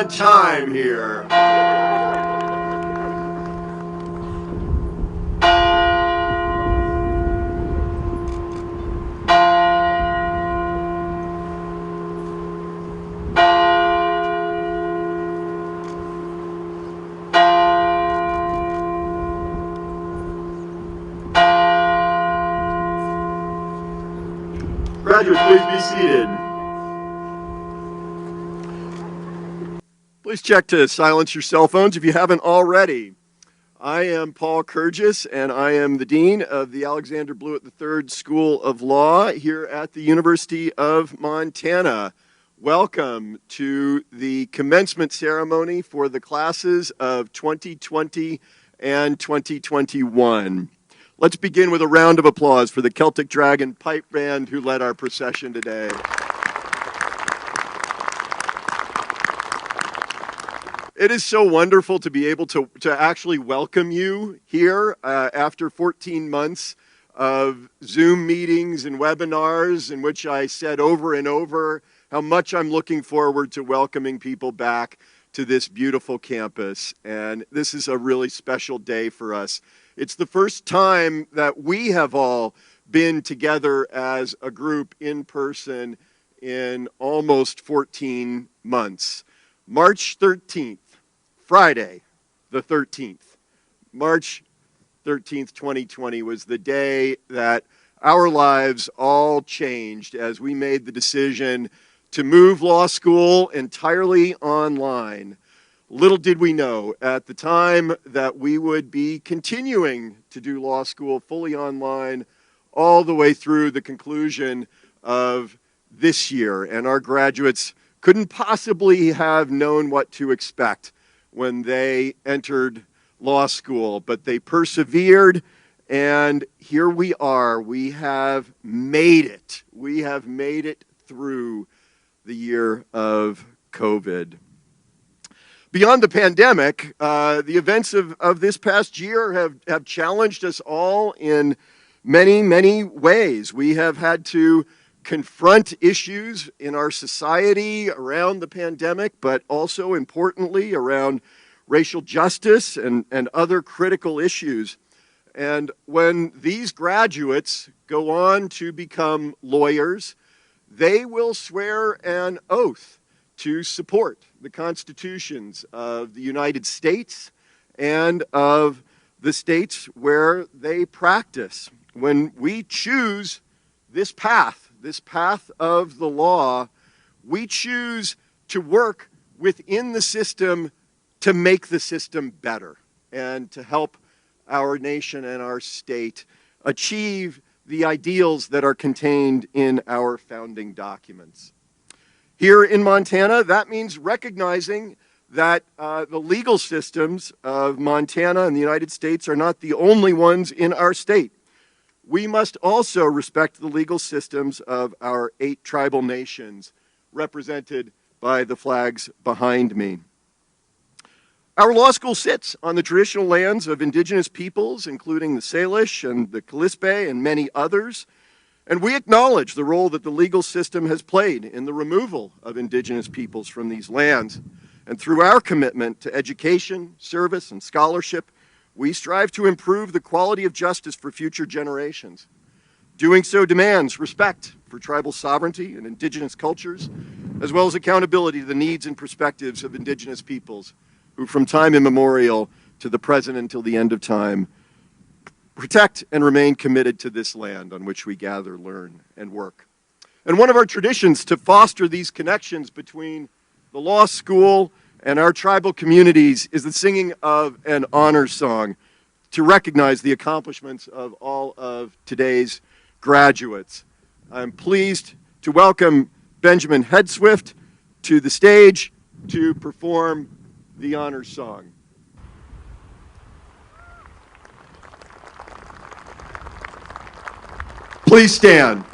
on time here. Graduates, please be seated. Please check to silence your cell phones if you haven't already. I am Paul Kurgis, and I am the Dean of the Alexander Blewett III School of Law here at the University of Montana. Welcome to the commencement ceremony for the classes of 2020 and 2021. Let's begin with a round of applause for the Celtic Dragon Pipe Band who led our procession today. It is so wonderful to be able to actually welcome you here after 14 months of Zoom meetings and webinars in which I said over and over how much I'm looking forward to welcoming people back to this beautiful campus. And this is a really special day for us. It's the first time that we have all been together as a group in person in almost 14 months. March 13th, Friday the 13th, March 13th, 2020 was the day that our lives all changed as we made the decision to move law school entirely online. Little did we know at the time that we would be continuing to do law school fully online all the way through the conclusion of this year. And our graduates couldn't possibly have known what to expect when they entered law school, but they persevered, and here we are. We have made it. We have made it through the year of COVID. Beyond the pandemic, the events of this past year have challenged us all in many, many ways. We have had to confront issues in our society around the pandemic, but also importantly around racial justice and other critical issues. And when these graduates go on to become lawyers, they will swear an oath to support the constitutions of the United States and of the states where they practice. When we choose this path of the law, we choose to work within the system to make the system better and to help our nation and our state achieve the ideals that are contained in our founding documents. Here in Montana, that means recognizing that the legal systems of Montana and the United States are not the only ones in our state. We must also respect the legal systems of our 8 tribal nations, represented by the flags behind me. Our law school sits on the traditional lands of indigenous peoples, including the Salish and the Kalispé and many others. And we acknowledge the role that the legal system has played in the removal of indigenous peoples from these lands. And through our commitment to education, service, and scholarship, we strive to improve the quality of justice for future generations. Doing so demands respect for tribal sovereignty and indigenous cultures, as well as accountability to the needs and perspectives of indigenous peoples who from time immemorial to the present until the end of time protect and remain committed to this land on which we gather, learn, and work. And one of our traditions to foster these connections between the law school and our tribal communities is the singing of an honor song to recognize the accomplishments of all of today's graduates. I'm pleased to welcome Benjamin Headswift to the stage to perform the honor song. Please stand.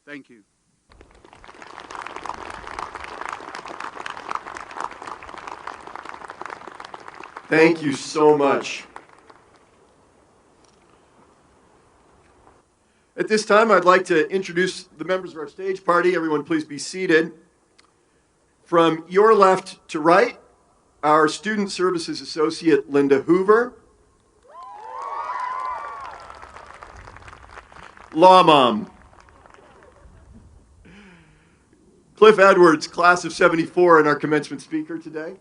Thank you. Thank you so much. At this time, I'd like to introduce the members of our stage party. Everyone, please be seated. From your left to right, our Student Services Associate, Linda Hoover. Law Mom. Cliff Edwards, class of '74, and our commencement speaker today.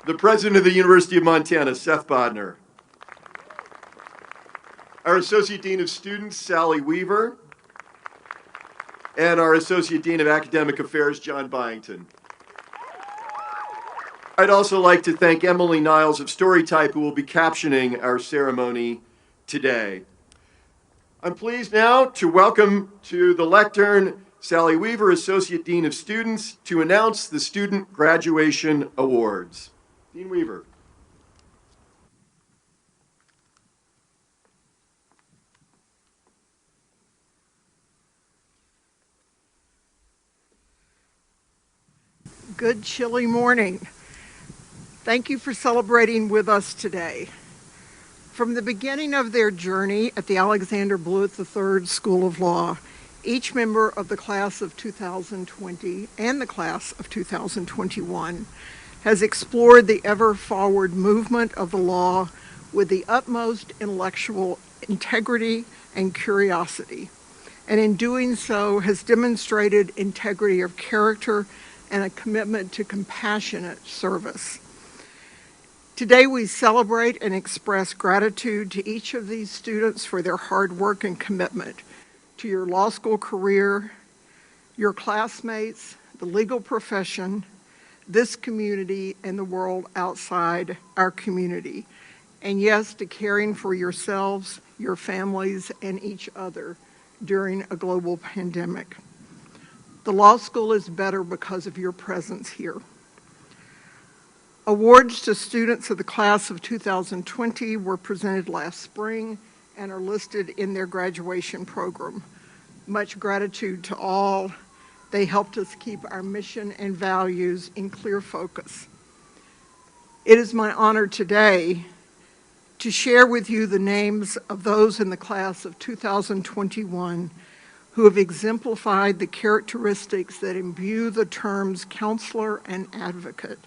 The President of the University of Montana, Seth Bodner. Our Associate Dean of Students, Sally Weaver. And our Associate Dean of Academic Affairs, John Byington. I'd also like to thank Emily Niles of Storytype, who will be captioning our ceremony today. I'm pleased now to welcome to the lectern Sally Weaver, Associate Dean of Students, to announce the Student Graduation Awards. Dean Weaver. Good chilly morning. Thank you for celebrating with us today. From the beginning of their journey at the Alexander Blewett III School of Law, each member of the class of 2020 and the class of 2021 has explored the ever-forward movement of the law with the utmost intellectual integrity and curiosity, and in doing so has demonstrated integrity of character and a commitment to compassionate service. Today we celebrate and express gratitude to each of these students for their hard work and commitment to your law school career, your classmates, the legal profession, this community, and the world outside our community. And yes, to caring for yourselves, your families, and each other during a global pandemic. The law school is better because of your presence here. Awards to students of the class of 2020 were presented last spring and are listed in their graduation program. Much gratitude to all. They helped us keep our mission and values in clear focus. It is my honor today to share with you the names of those in the class of 2021 who have exemplified the characteristics that imbue the terms counselor and advocate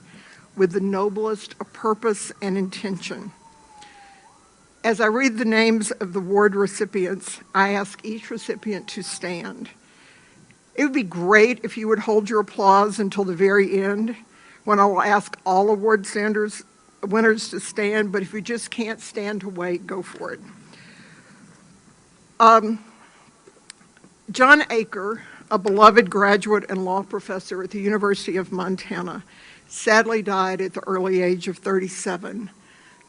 with the noblest of purpose and intention. As I read the names of the award recipients, I ask each recipient to stand. It would be great if you would hold your applause until the very end, when I will ask all award winners to stand, but if you just can't stand to wait, go for it. John Aker, a beloved graduate and law professor at the University of Montana, sadly died at the early age of 37.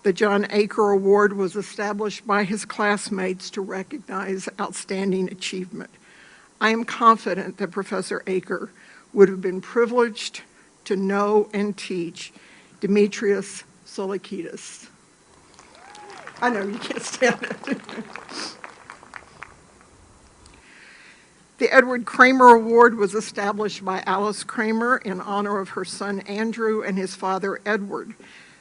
The John Aker Award was established by his classmates to recognize outstanding achievement. I am confident that Professor Aker would have been privileged to know and teach Demetrius Solikidis. I know you can't stand it. The Edward Kramer Award was established by Alice Kramer in honor of her son Andrew and his father Edward.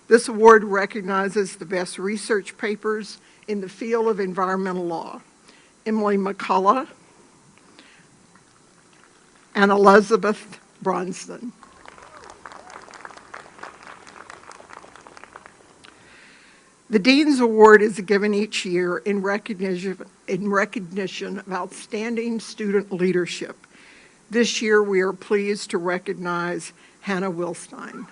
This award recognizes the best research papers in the field of environmental law. Emily McCullough and Elizabeth Bronston. The Dean's Award is given each year in recognition of outstanding student leadership. This year, we are pleased to recognize Hannah Wilstein.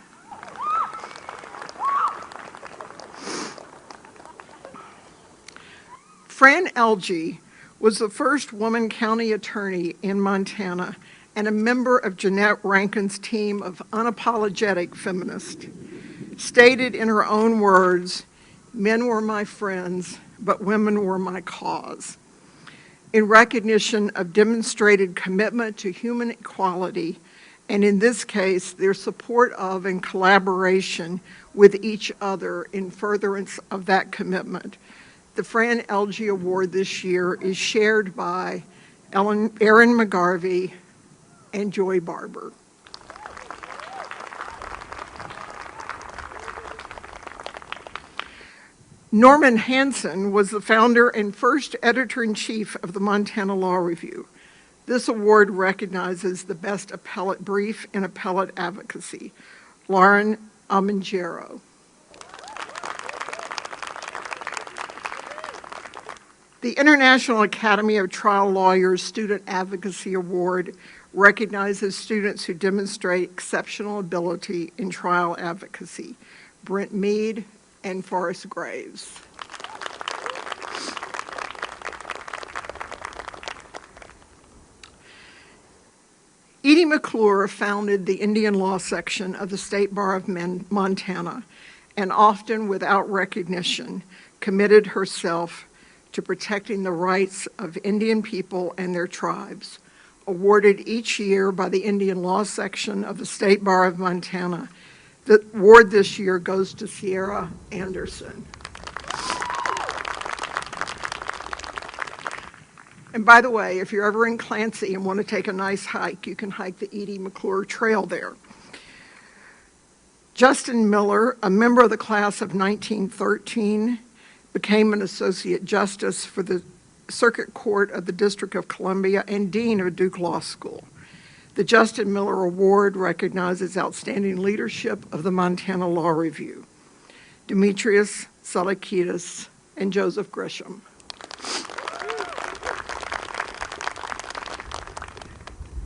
Fran Lg was the first woman county attorney in Montana and a member of Jeanette Rankin's team of unapologetic feminists. Stated in her own words, "Men were my friends, but women were my cause." In recognition of demonstrated commitment to human equality, and in this case, their support of and collaboration with each other in furtherance of that commitment, the Fran Lg Award this year is shared by Erin McGarvey and Joy Barber. Norman Hansen was the founder and first editor-in-chief of the Montana Law Review. This award recognizes the best appellate brief in appellate advocacy. Lauren Amangero. The International Academy of Trial Lawyers Student Advocacy Award recognizes students who demonstrate exceptional ability in trial advocacy. Brent Mead and Forrest Graves. Edie McClure founded the Indian Law section of the State Bar of Montana, and often without recognition, committed herself to protecting the rights of Indian people and their tribes. Awarded each year by the Indian Law section of the State Bar of Montana, the award this year goes to Sierra Anderson. And by the way, if you're ever in Clancy and want to take a nice hike, you can hike the Edie McClure Trail there. Justin Miller, a member of the class of 1913, became an Associate Justice for the Circuit Court of the District of Columbia and Dean of Duke Law School. The Justin Miller Award recognizes outstanding leadership of the Montana Law Review. Demetrius Salakidis and Joseph Grisham.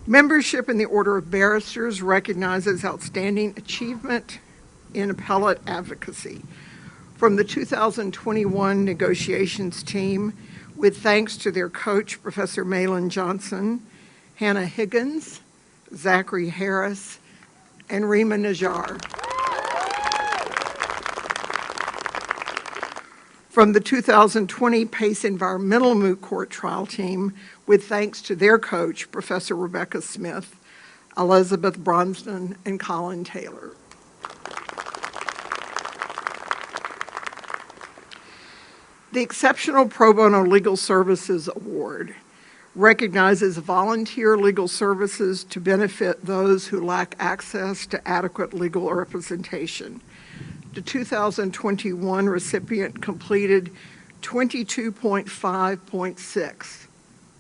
Membership in the Order of Barristers recognizes outstanding achievement in appellate advocacy. From the 2021 negotiations team, with thanks to their coach, Professor Malin Johnson, Hannah Higgins, Zachary Harris, and Rima Najjar. From the 2020 PACE Environmental Moot Court Trial Team, with thanks to their coach, Professor Rebecca Smith, Elizabeth Bronston, and Colin Taylor. The Exceptional Pro Bono Legal Services Award recognizes volunteer legal services to benefit those who lack access to adequate legal representation. The 2021 recipient completed 22.5.6.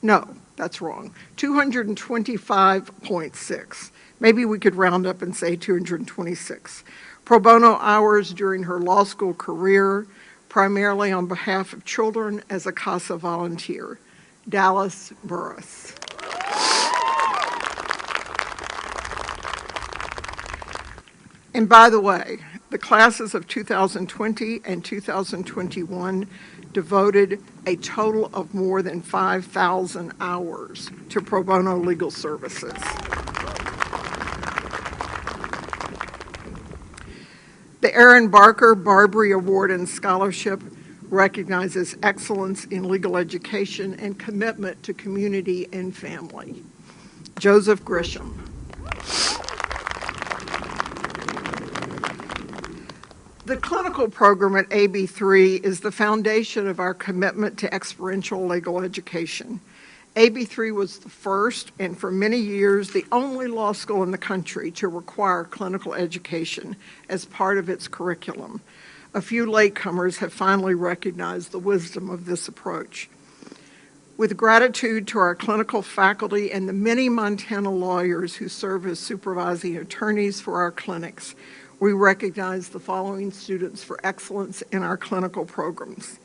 No, that's wrong. 225.6. Maybe we could round up and say 226. Pro bono hours during her law school career, primarily on behalf of children as a CASA volunteer. Dallas Burris. And by the way, the classes of 2020 and 2021 devoted a total of more than 5,000 hours to pro bono legal services. The Aaron Barker Barbary Award and Scholarship recognizes excellence in legal education and commitment to community and family. Joseph Grisham. The clinical program at AB3 is the foundation of our commitment to experiential legal education. AB3 was the first, and for many years, the only law school in the country to require clinical education as part of its curriculum. A few latecomers have finally recognized the wisdom of this approach. With gratitude to our clinical faculty and the many Montana lawyers who serve as supervising attorneys for our clinics, we recognize the following students for excellence in our clinical programs.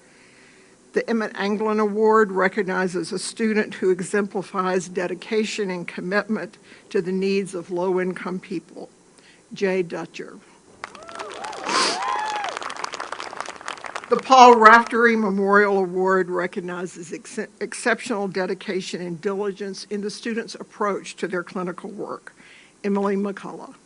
The Emmett Anglin Award recognizes a student who exemplifies dedication and commitment to the needs of low-income people. Jay Dutcher. The Paul Raftery Memorial Award recognizes exceptional dedication and diligence in the student's approach to their clinical work. Emily McCullough.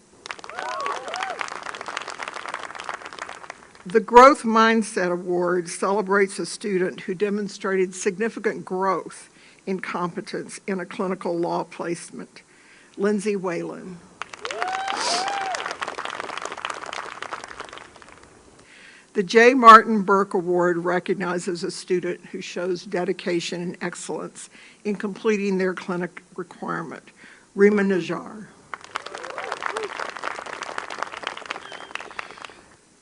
The Growth Mindset Award celebrates a student who demonstrated significant growth in competence in a clinical law placement. Lindsay Whalen. The J. Martin Burke Award recognizes a student who shows dedication and excellence in completing their clinic requirement. Rima Najjar.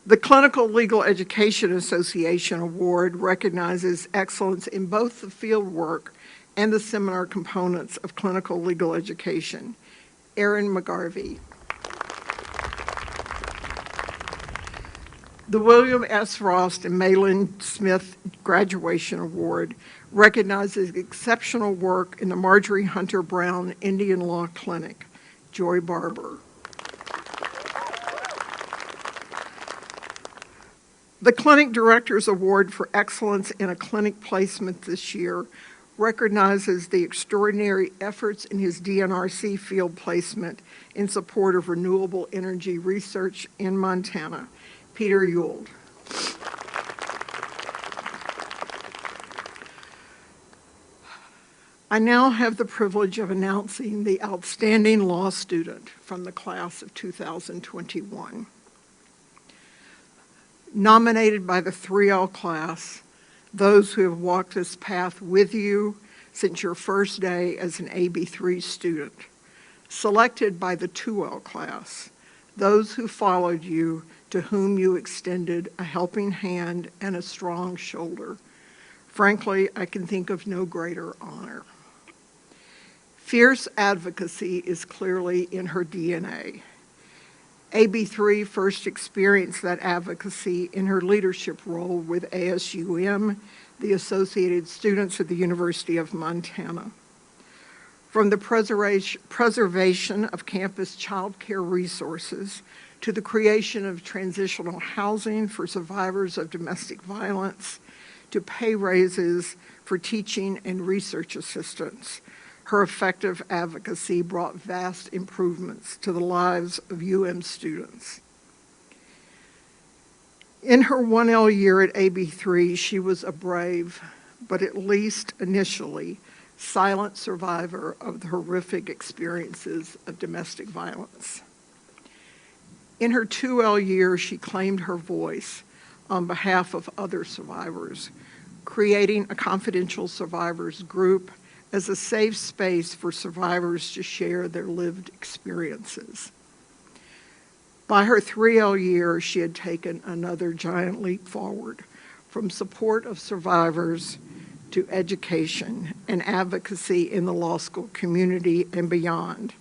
The Clinical Legal Education Association Award recognizes excellence in both the field work and the seminar components of clinical legal education. Erin McGarvey. The William S. Frost and Maylin Smith Graduation Award recognizes exceptional work in the Marjorie Hunter Brown Indian Law Clinic. Joy Barber. The Clinic Directors Award for Excellence in a Clinic Placement this year recognizes the extraordinary efforts in his DNRC field placement in support of renewable energy research in Montana. Peter Ewald. I now have the privilege of announcing the outstanding law student from the class of 2021. Nominated by the 3L class, those who have walked this path with you since your first day as an AB3 student. Selected by the 2L class, those who followed you, to whom you extended a helping hand and a strong shoulder. Frankly, I can think of no greater honor. Fierce advocacy is clearly in her DNA. AB3 first experienced that advocacy in her leadership role with ASUM, the Associated Students at the University of Montana. From the preservation of campus child care resources to the creation of transitional housing for survivors of domestic violence, to pay raises for teaching and research assistants, her effective advocacy brought vast improvements to the lives of UM students. In her 1L year at AB3, she was a brave, but at least initially, silent survivor of the horrific experiences of domestic violence. In her 2L year, she claimed her voice on behalf of other survivors, creating a confidential survivors group as a safe space for survivors to share their lived experiences. By her 3L year, she had taken another giant leap forward, from support of survivors to education and advocacy in the law school community and beyond.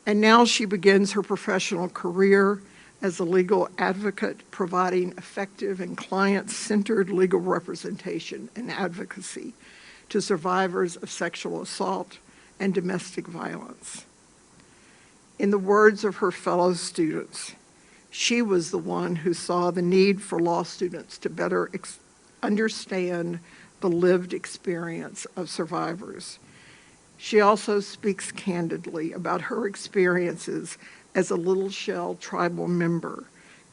And now she begins her professional career as a legal advocate, providing effective and client-centered legal representation and advocacy to survivors of sexual assault and domestic violence. In the words of her fellow students, she was the one who saw the need for law students to better understand the lived experience of survivors. She also speaks candidly about her experiences as a Little Shell tribal member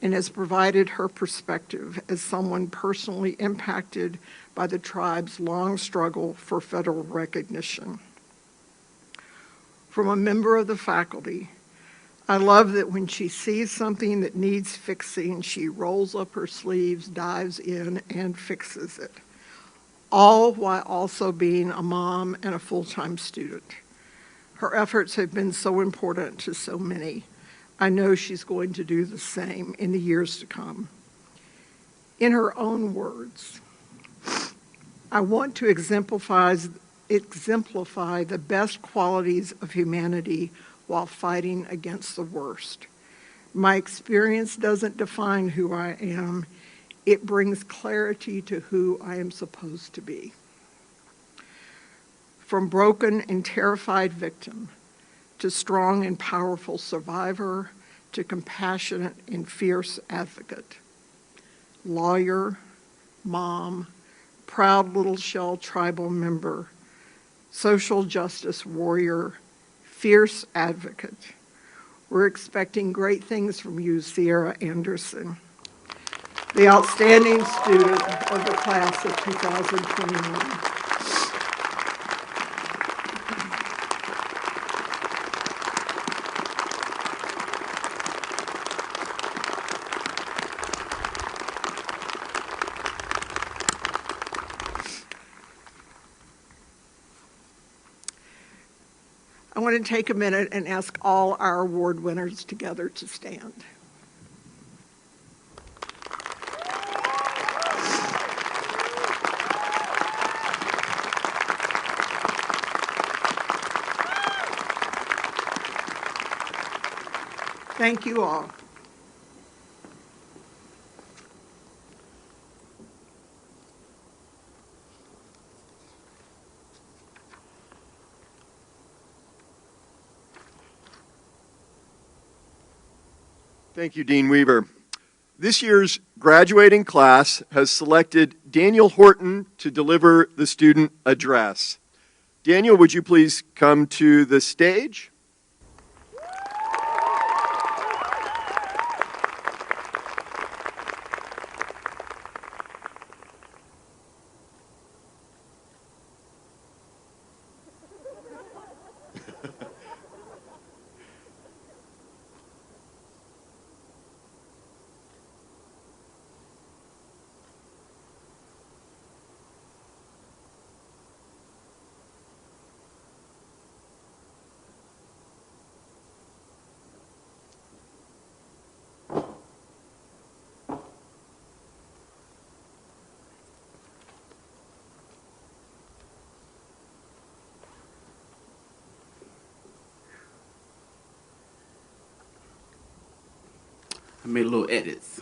and has provided her perspective as someone personally impacted by the tribe's long struggle for federal recognition. From a member of the faculty, I love that when she sees something that needs fixing, she rolls up her sleeves, dives in, and fixes it, all while also being a mom and a full-time student. Her efforts have been so important to so many. I know she's going to do the same in the years to come. In her own words, I want to exemplify the best qualities of humanity while fighting against the worst. My experience doesn't define who I am. It brings clarity to who I am supposed to be. From broken and terrified victim, to strong and powerful survivor, to compassionate and fierce advocate, lawyer, mom, proud Little Shell tribal member, social justice warrior, fierce advocate. We're expecting great things from you, Sierra Anderson, the outstanding student of the class of 2021. I want to take a minute and ask all our award winners together to stand. Thank you all. Thank you, Dean Weaver. This year's graduating class has selected Daniel Horton to deliver the student address. Daniel, would you please come to the stage? I made a little edits.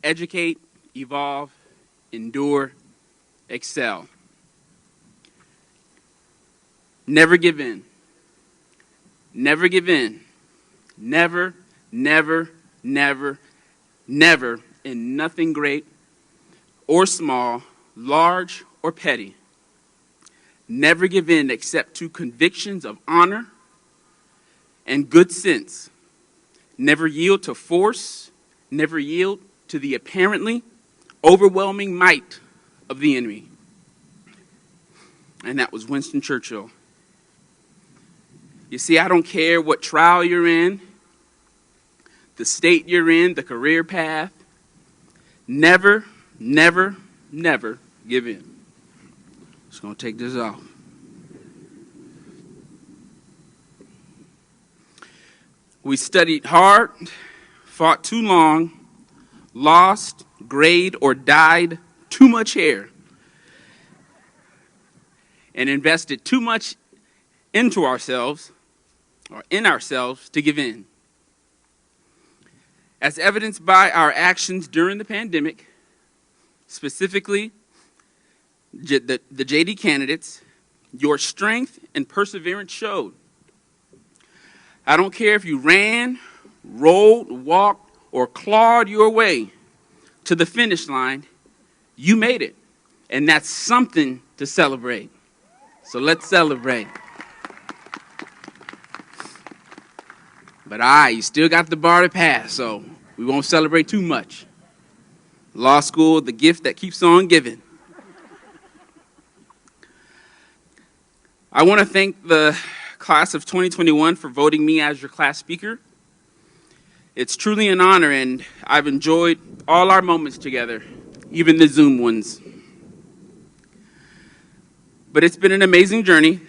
Educate, evolve, endure, excel. Never give in. Never give in. Never, never, never, never in nothing great or small, large or petty. Never give in except to convictions of honor and good sense. Never yield to force. Never yield to the apparently overwhelming might of the enemy. And that was Winston Churchill. You see, I don't care what trial you're in, the state you're in, the career path. Never, never, never give in. Just going to take this off. We studied hard, fought too long, lost, grayed, or dyed too much hair, and invested too much into ourselves, or in ourselves, to give in. As evidenced by our actions during the pandemic, specifically the JD candidates, your strength and perseverance showed. I don't care if you ran, rolled, walked, or clawed your way to the finish line, you made it. And that's something to celebrate. So let's celebrate. But you still got the bar to pass, so we won't celebrate too much. Law school, the gift that keeps on giving. I want to thank the class of 2021 for voting me as your class speaker. It's truly an honor, and I've enjoyed all our moments together, even the Zoom ones. But it's been an amazing journey,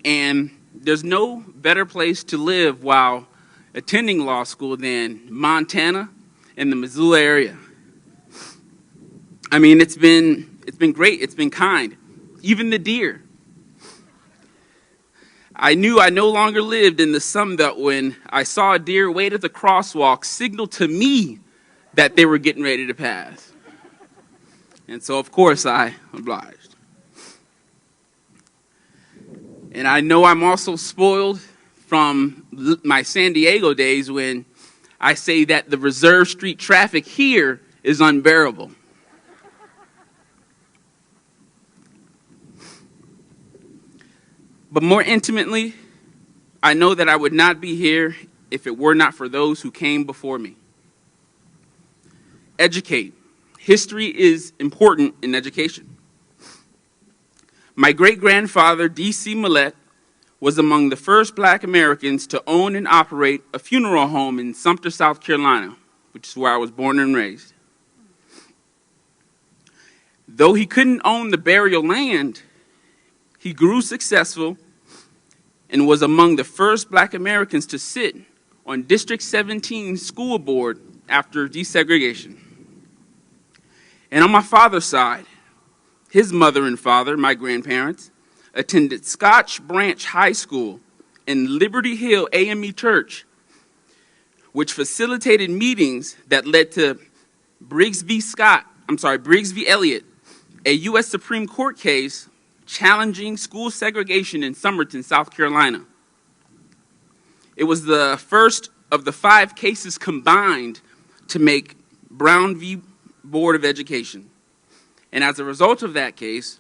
and there's no better place to live while attending law school than Montana and the Missoula area. I mean, it's been great, it's been kind. Even the deer. I knew I no longer lived in the Sun Belt when I saw a deer wait at the crosswalk, signal to me that they were getting ready to pass. And so, of course, I obliged. And I know I'm also spoiled from my San Diego days when I say that the reserve street traffic here is unbearable. But more intimately, I know that I would not be here if it were not for those who came before me. Educate. History is important in education. My great-grandfather, D.C. Millett, was among the first black Americans to own and operate a funeral home in Sumter, South Carolina, which is where I was born and raised. Though he couldn't own the burial land, he grew successful and was among the first black Americans to sit on District 17 school board after desegregation. And on my father's side, his mother and father, my grandparents, attended Scotch Branch High School and Liberty Hill AME Church, which facilitated meetings that led to Briggs v. Elliott, a U.S. Supreme Court case challenging school segregation in Somerton, South Carolina. It was the first of the 5 cases combined to make Brown v. Board of Education. And as a result of that case,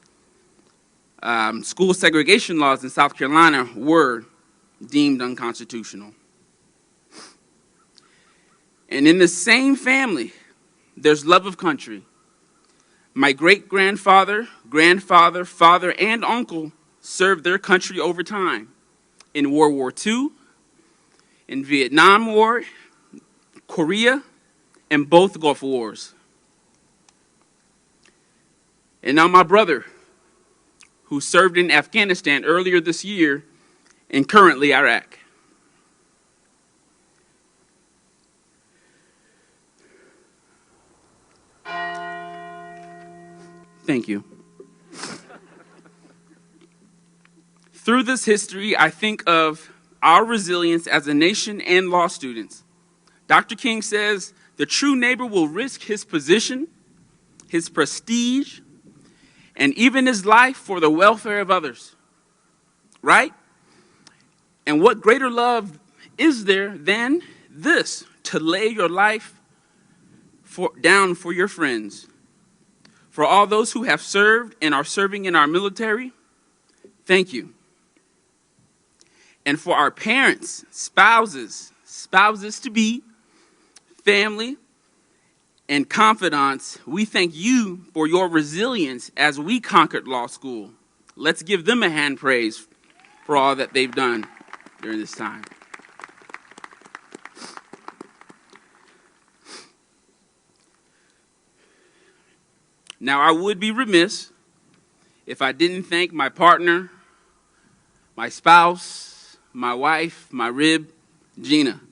school segregation laws in South Carolina were deemed unconstitutional. And in the same family, there's love of country. My great-grandfather, grandfather, father, and uncle served their country over time in World War II, in Vietnam War, Korea, and both Gulf Wars. And now my brother, who served in Afghanistan earlier this year and currently Iraq. Thank you. Through this history, I think of our resilience as a nation and law students. Dr. King says, the true neighbor will risk his position, his prestige, and even his life for the welfare of others. Right? And what greater love is there than this, to lay your life down for your friends? For all those who have served and are serving in our military, thank you. And for our parents, spouses-to-be, family, and confidants, we thank you for your resilience as we conquered law school. Let's give them a hand praise for all that they've done during this time. Now, I would be remiss if I didn't thank my partner, my spouse, my wife, my rib, Gina,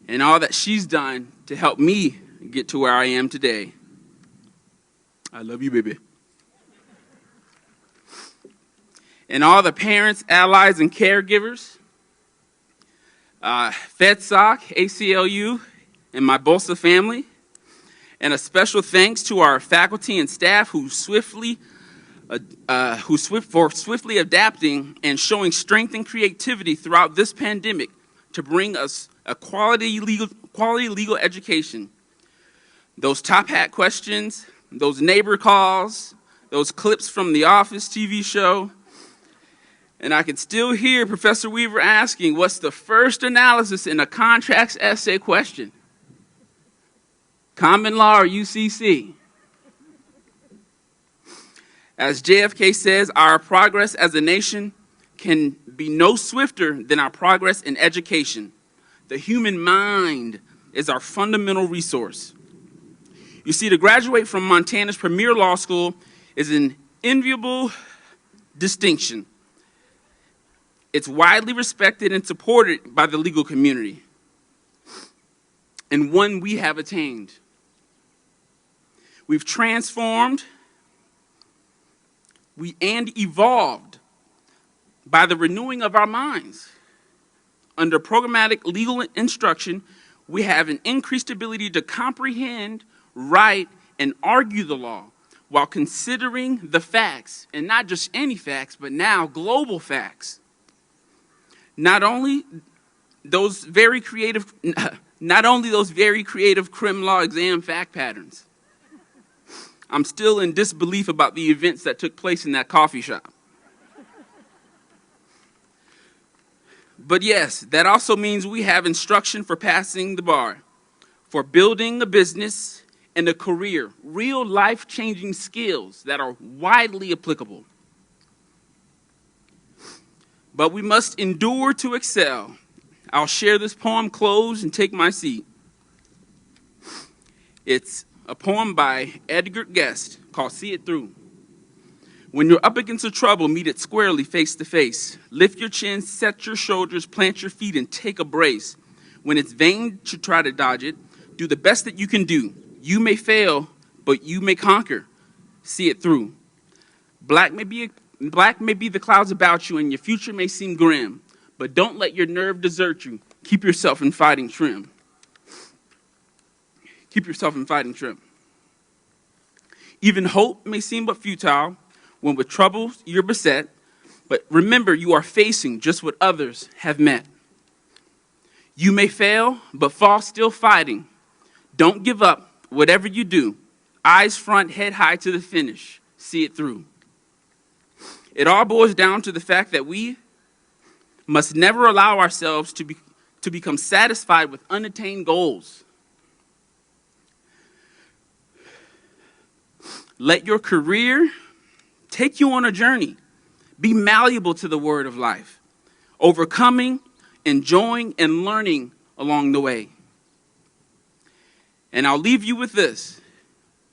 and all that she's done to help me get to where I am today. I love you, baby. And all the parents, allies, and caregivers, FedSoc, ACLU, and my Bolsa family, and a special thanks to our faculty and staff who swiftly adapting and showing strength and creativity throughout this pandemic to bring us a quality legal education. Those top hat questions, those neighbor calls, those clips from the Office TV show. And I can still hear Professor Weaver asking, what's the first analysis in a contracts essay question? Common law or UCC. As JFK says, our progress as a nation can be no swifter than our progress in education. The human mind is our fundamental resource. You see, to graduate from Montana's premier law school is an enviable distinction. It's widely respected and supported by the legal community, and one we have attained. We've transformed and evolved by the renewing of our minds. Under programmatic legal instruction, we have an increased ability to comprehend, write, and argue the law while considering the facts, and not just any facts, but now global facts. Not only those very creative crim law exam fact patterns. I'm still in disbelief about the events that took place in that coffee shop. But yes, that also means we have instruction for passing the bar, for building a business and a career, real life-changing skills that are widely applicable. But we must endure to excel. I'll share this poem, close, and take my seat. It's a poem by Edgar Guest called See It Through. When you're up against a trouble, meet it squarely, face to face. Lift your chin, set your shoulders, plant your feet, and take a brace. When it's vain to try to dodge it, do the best that you can do. You may fail, but you may conquer. See it through. Black may be the clouds about you, and your future may seem grim, but don't let your nerve desert you. Keep yourself in fighting trim. Keep yourself in fighting trim. Even hope may seem but futile when with troubles you're beset, but remember you are facing just what others have met. You may fail, but fall still fighting. Don't give up, whatever you do. Eyes front, head high to the finish. See it through. It all boils down to the fact that we must never allow ourselves to become satisfied with unattained goals. Let your career take you on a journey. Be malleable to the word of life, overcoming, enjoying, and learning along the way. And I'll leave you with this,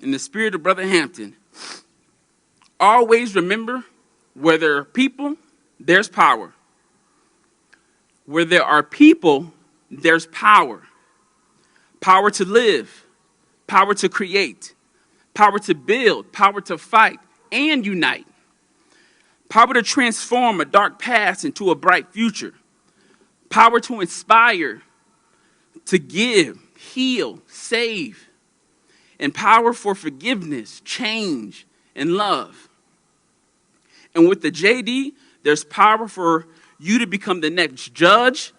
in the spirit of Brother Hampton. Always remember, where there are people, there's power. Where there are people, there's power. Power to live, power to create, power to build, power to fight and unite. Power to transform a dark past into a bright future. Power to inspire, to give, heal, save. And power for forgiveness, change, and love. And with the JD, there's power for you to become the next judge,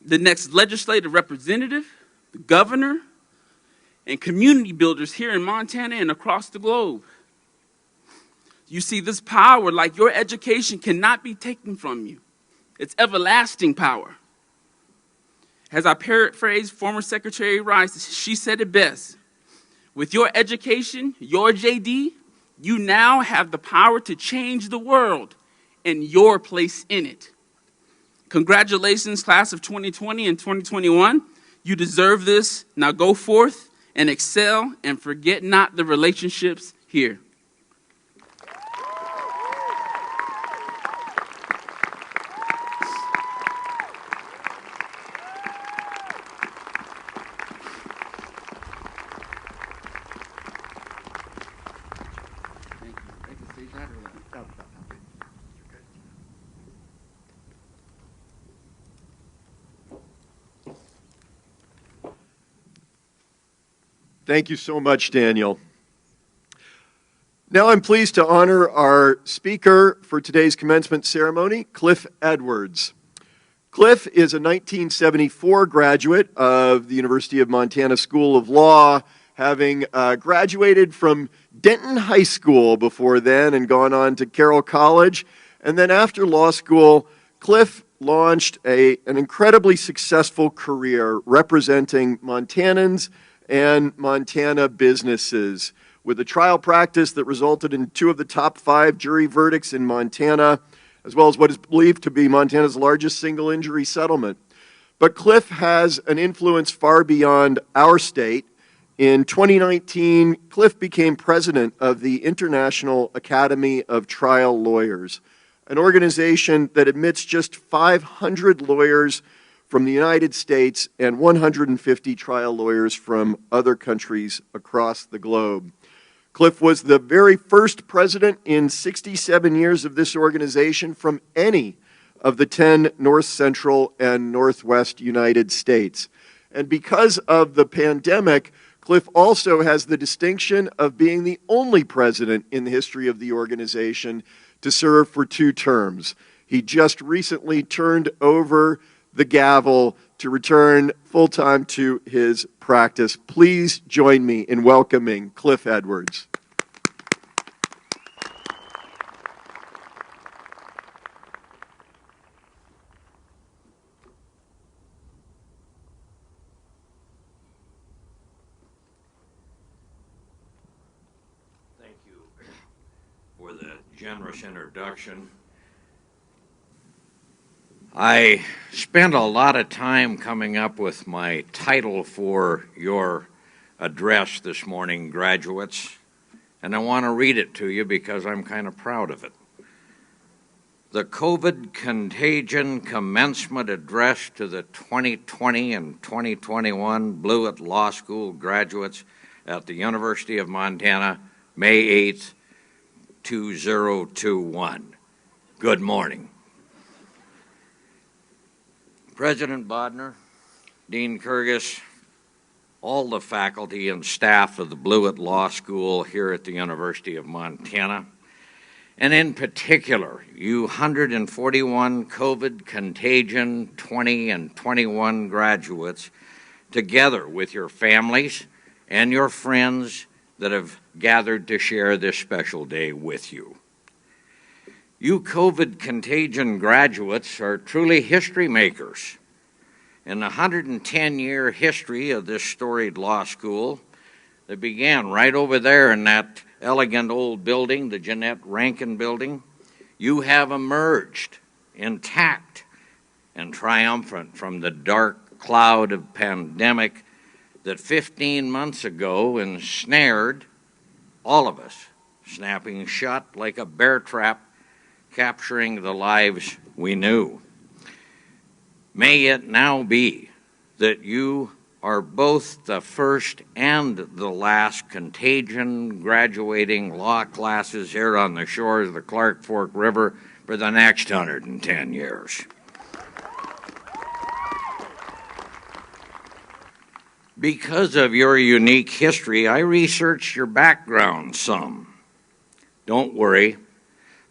the next legislative representative, the governor, and community builders here in Montana and across the globe. You see, this power, like your education, cannot be taken from you. It's everlasting power. As I paraphrase former Secretary Rice, she said it best. With your education, your JD, you now have the power to change the world and your place in it. Congratulations, class of 2020 and 2021. You deserve this. Now go forth and excel and forget not the relationships here. Thank you so much, Daniel. Now I'm pleased to honor our speaker for today's commencement ceremony, Cliff Edwards. Cliff is a 1974 graduate of the University of Montana School of Law, having graduated from Denton High School before then and gone on to Carroll College. And then after law school, Cliff launched an incredibly successful career representing Montanans and Montana businesses, with a trial practice that resulted in 2 of the top 5 jury verdicts in Montana, as well as what is believed to be Montana's largest single injury settlement. But Cliff has an influence far beyond our state. In 2019, Cliff became president of the International Academy of Trial Lawyers, an organization that admits just 500 lawyers from the United States and 150 trial lawyers from other countries across the globe. Cliff was the very first president in 67 years of this organization from any of the 10 North Central and Northwest United States. And because of the pandemic, Cliff also has the distinction of being the only president in the history of the organization to serve for 2 terms. He just recently turned over the gavel to return full-time to his practice. Please join me in welcoming Cliff Edwards. Thank you for the generous introduction. I spent a lot of time coming up with my title for your address this morning, graduates, and I want to read it to you because I'm kind of proud of it. The COVID Contagion Commencement Address to the 2020 and 2021 Blewett Law School graduates at the University of Montana, May 8th, 2021. Good morning. President Bodner, Dean Kurgis, all the faculty and staff of the Blewett Law School here at the University of Montana, and in particular, you 141 COVID Contagion 20 and 21 graduates, together with your families and your friends that have gathered to share this special day with you. You COVID Contagion graduates are truly history makers. In the 110-year history of this storied law school that began right over there in that elegant old building, the Jeanette Rankin building, you have emerged intact and triumphant from the dark cloud of pandemic that 15 months ago ensnared all of us, snapping shut like a bear trap, capturing the lives we knew. May it now be that you are both the first and the last Contagion graduating law classes here on the shores of the Clark Fork River for the next 110 years. Because of your unique history, I researched your background some. Don't worry.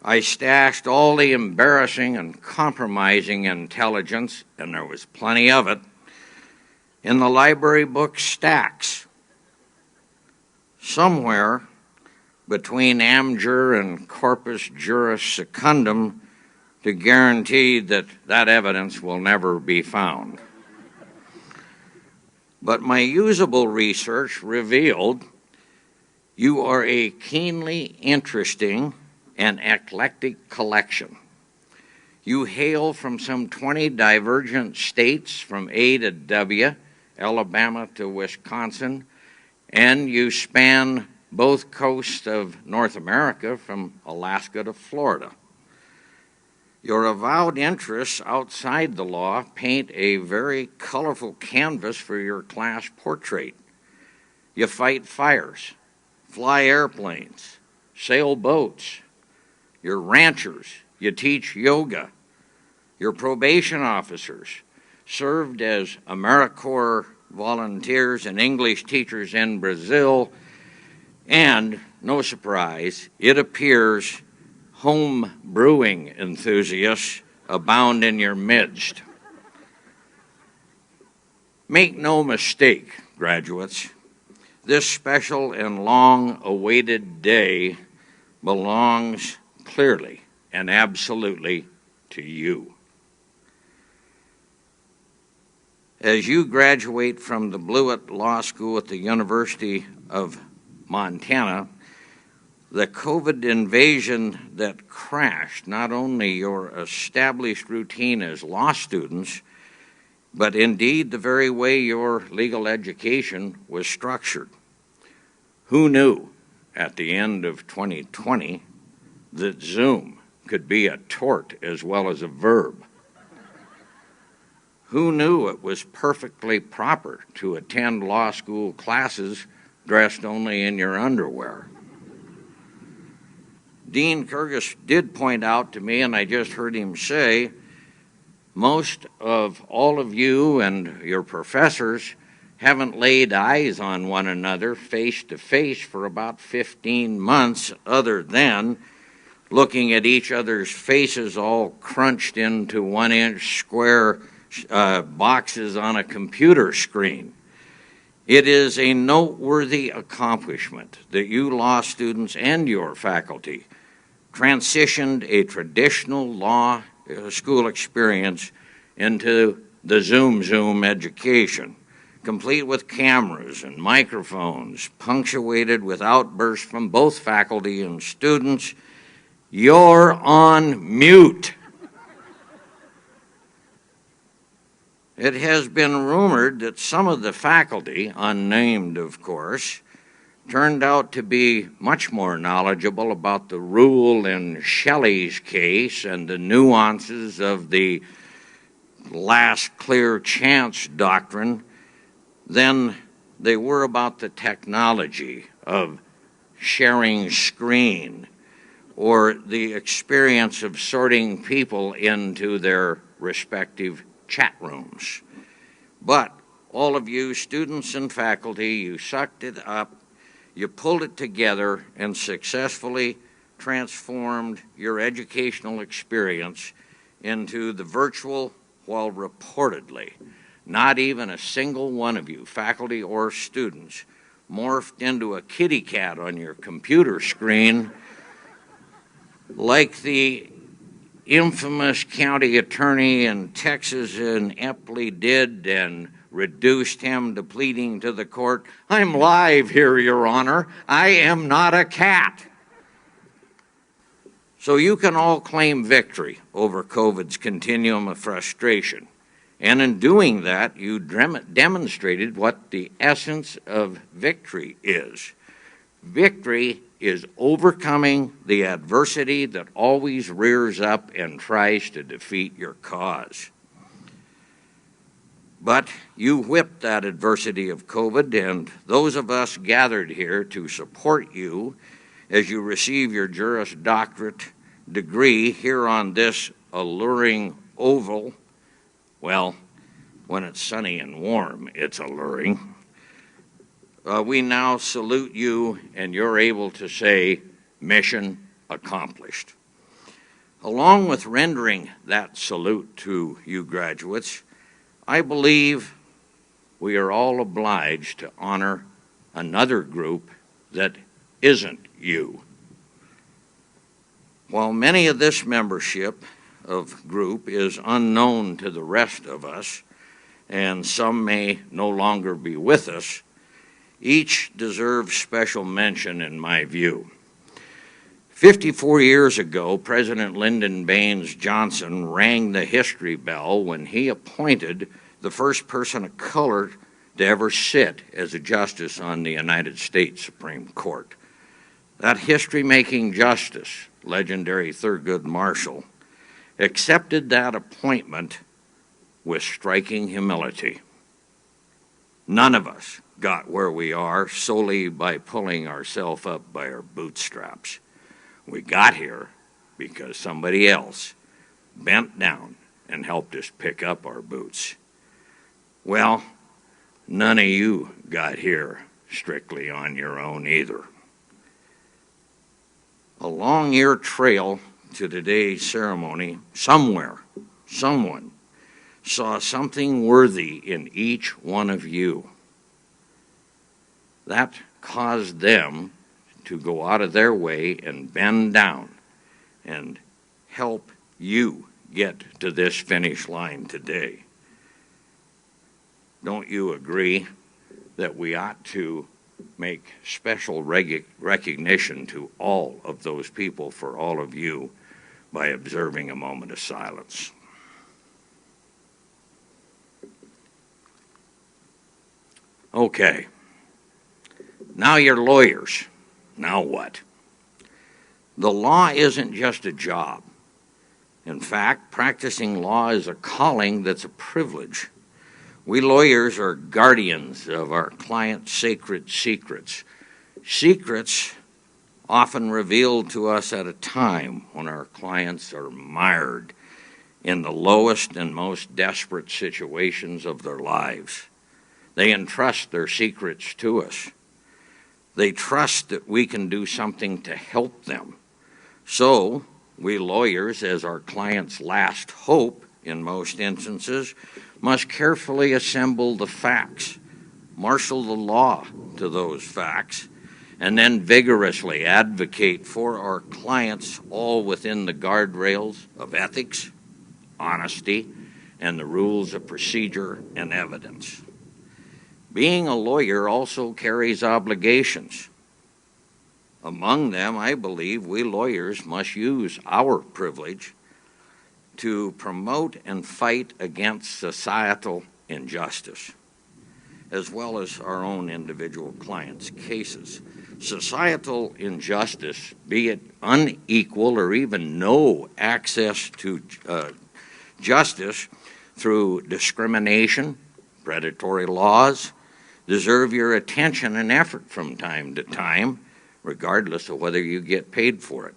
I stashed all the embarrassing and compromising intelligence, and there was plenty of it, in the library book stacks. Somewhere between Amjur and Corpus Juris Secundum to guarantee that that evidence will never be found. But my usable research revealed you are a keenly interesting and eclectic collection. You hail from some 20 divergent states from A to W, Alabama to Wisconsin, and you span both coasts of North America from Alaska to Florida. Your avowed interests outside the law paint a very colorful canvas for your class portrait. You fight fires, fly airplanes, sail boats. You're ranchers, you teach yoga. You're probation officers, served as AmeriCorps volunteers and English teachers in Brazil, and, no surprise, it appears home brewing enthusiasts abound in your midst. Make no mistake, graduates, this special and long-awaited day belongs clearly and absolutely to you. As you graduate from the Blewett Law School at the University of Montana, the COVID invasion that crashed not only your established routine as law students, but indeed the very way your legal education was structured. Who knew at the end of 2020 that Zoom could be a tort as well as a verb? Who knew it was perfectly proper to attend law school classes dressed only in your underwear? Dean Kurgis did point out to me, and I just heard him say, most of all of you and your professors haven't laid eyes on one another face to face for about 15 months, other than looking at each other's faces all crunched into 1-inch square boxes on a computer screen. It is a noteworthy accomplishment that you law students and your faculty transitioned a traditional law school experience into the Zoom education, complete with cameras and microphones, punctuated with outbursts from both faculty and students. You're on mute. It has been rumored that some of the faculty, unnamed of course, turned out to be much more knowledgeable about the rule in Shelley's case and the nuances of the last clear chance doctrine than they were about the technology of sharing screen or the experience of sorting people into their respective chat rooms. But all of you students and faculty, you sucked it up, you pulled it together and successfully transformed your educational experience into the virtual, while reportedly not even a single one of you, faculty or students, morphed into a kitty cat on your computer screen like the infamous county attorney in Texas in Epley did and reduced him to pleading to the court, "I'm live here, Your Honor. I am not a cat." So you can all claim victory over COVID's continuum of frustration. And in doing that, you demonstrated what the essence of victory is. Victory is overcoming the adversity that always rears up and tries to defeat your cause. But you whipped that adversity of COVID, and those of us gathered here to support you as you receive your Juris Doctorate degree here on this alluring oval. Well, when it's sunny and warm, it's alluring. We now salute you, and you're able to say, mission accomplished. Along with rendering that salute to you graduates, I believe we are all obliged to honor another group that isn't you. While many of this membership of group is unknown to the rest of us, and some may no longer be with us, each deserves special mention in my view. 54 years ago, President Lyndon Baines Johnson rang the history bell when he appointed the first person of color to ever sit as a justice on the United States Supreme Court. That history-making justice, legendary Thurgood Marshall, accepted that appointment with striking humility. None of us got where we are solely by pulling ourselves up by our bootstraps. We got here because somebody else bent down and helped us pick up our boots. Well, none of you got here strictly on your own either. Along your trail to today's ceremony, somewhere, someone saw something worthy in each one of you. That caused them to go out of their way and bend down and help you get to this finish line today. don't you agree that we ought to make special recognition to all of those people for all of you by observing a moment of silence? Okay. Now you're lawyers. Now what? The law isn't just a job. In fact, practicing law is a calling that's a privilege. We lawyers are guardians of our clients' sacred secrets. Secrets often revealed to us at a time when our clients are mired in the lowest and most desperate situations of their lives. They entrust their secrets to us. They trust that we can do something to help them. So, we lawyers, as our clients' last hope in most instances, must carefully assemble the facts, marshal the law to those facts, and then vigorously advocate for our clients, all within the guardrails of ethics, honesty, and the rules of procedure and evidence. Being a lawyer also carries obligations. Among them, I believe we lawyers must use our privilege to promote and fight against societal injustice, as well as our own individual clients' cases. Societal injustice, be it unequal or even no access to justice through discrimination, predatory laws, deserve your attention and effort from time to time, regardless of whether you get paid for it.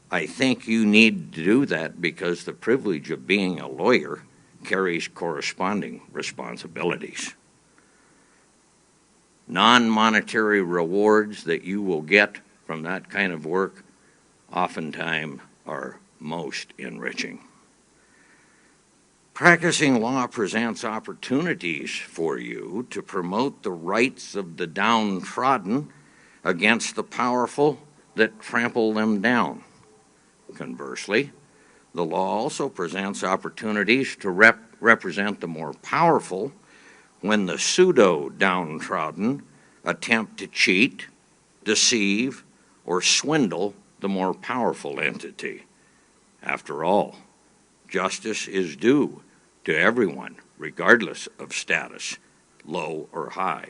I think you need to do that because the privilege of being a lawyer carries corresponding responsibilities. Non-monetary rewards that you will get from that kind of work oftentimes are most enriching. Practicing law presents opportunities for you to promote the rights of the downtrodden against the powerful that trample them down. Conversely, the law also presents opportunities to represent the more powerful when the pseudo-downtrodden attempt to cheat, deceive, or swindle the more powerful entity. After all, justice is due to everyone, regardless of status, low or high.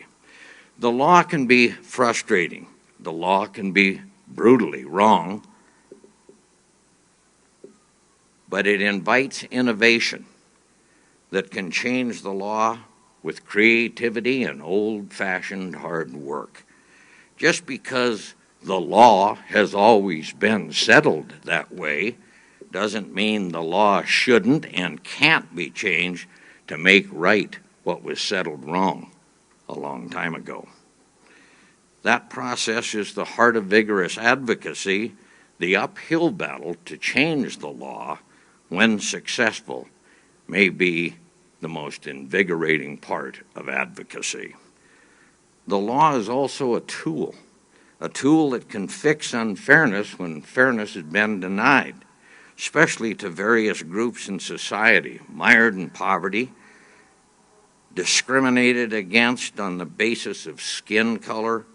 The law can be frustrating. The law can be brutally wrong, but it invites innovation that can change the law with creativity and old-fashioned hard work. Just because the law has always been settled that way doesn't mean the law shouldn't and can't be changed to make right what was settled wrong a long time ago. That process is the heart of vigorous advocacy, the uphill battle to change the law, when successful, may be the most invigorating part of advocacy. The law is also a tool that can fix unfairness when fairness has been denied, especially to various groups in society, mired in poverty, discriminated against on the basis of skin color,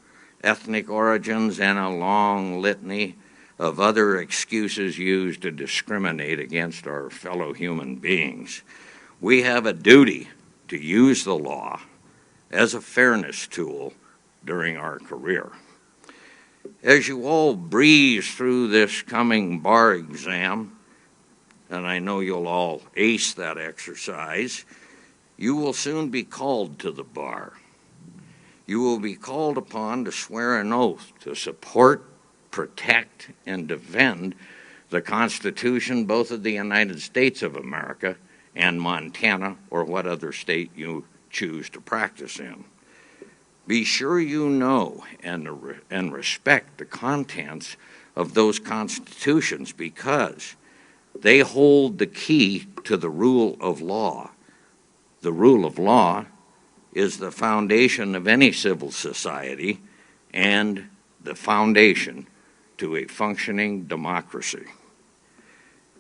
ethnic origins, and a long litany of other excuses used to discriminate against our fellow human beings. We have a duty to use the law as a fairness tool during our career. As you all breeze through this coming bar exam, and I know you'll all ace that exercise, you will soon be called to the bar. You will be called upon to swear an oath to support, protect, and defend the Constitution both of the United States of America and Montana, or what other state you choose to practice in. Be sure you know and respect the contents of those constitutions, because they hold the key to the rule of law. The rule of law is the foundation of any civil society and the foundation to a functioning democracy.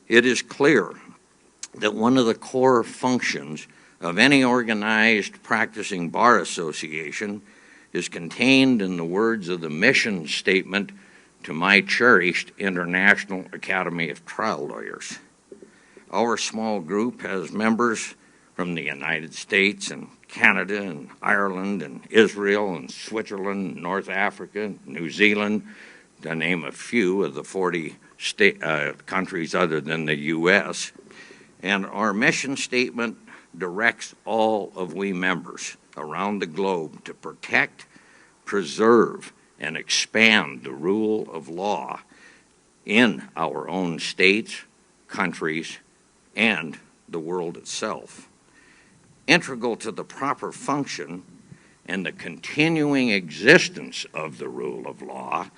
It is clear that one of the core functions of any organized practicing bar association is contained in the words of the mission statement to my cherished International Academy of Trial Lawyers. Our small group has members from the United States and Canada and Ireland and Israel and Switzerland, North Africa, New Zealand, to name a few of the 40 countries other than the U.S. And our mission statement directs all of we members around the globe to protect, preserve, and expand the rule of law in our own states, countries, and the world itself. Integral to the proper function and the continuing existence of the rule of law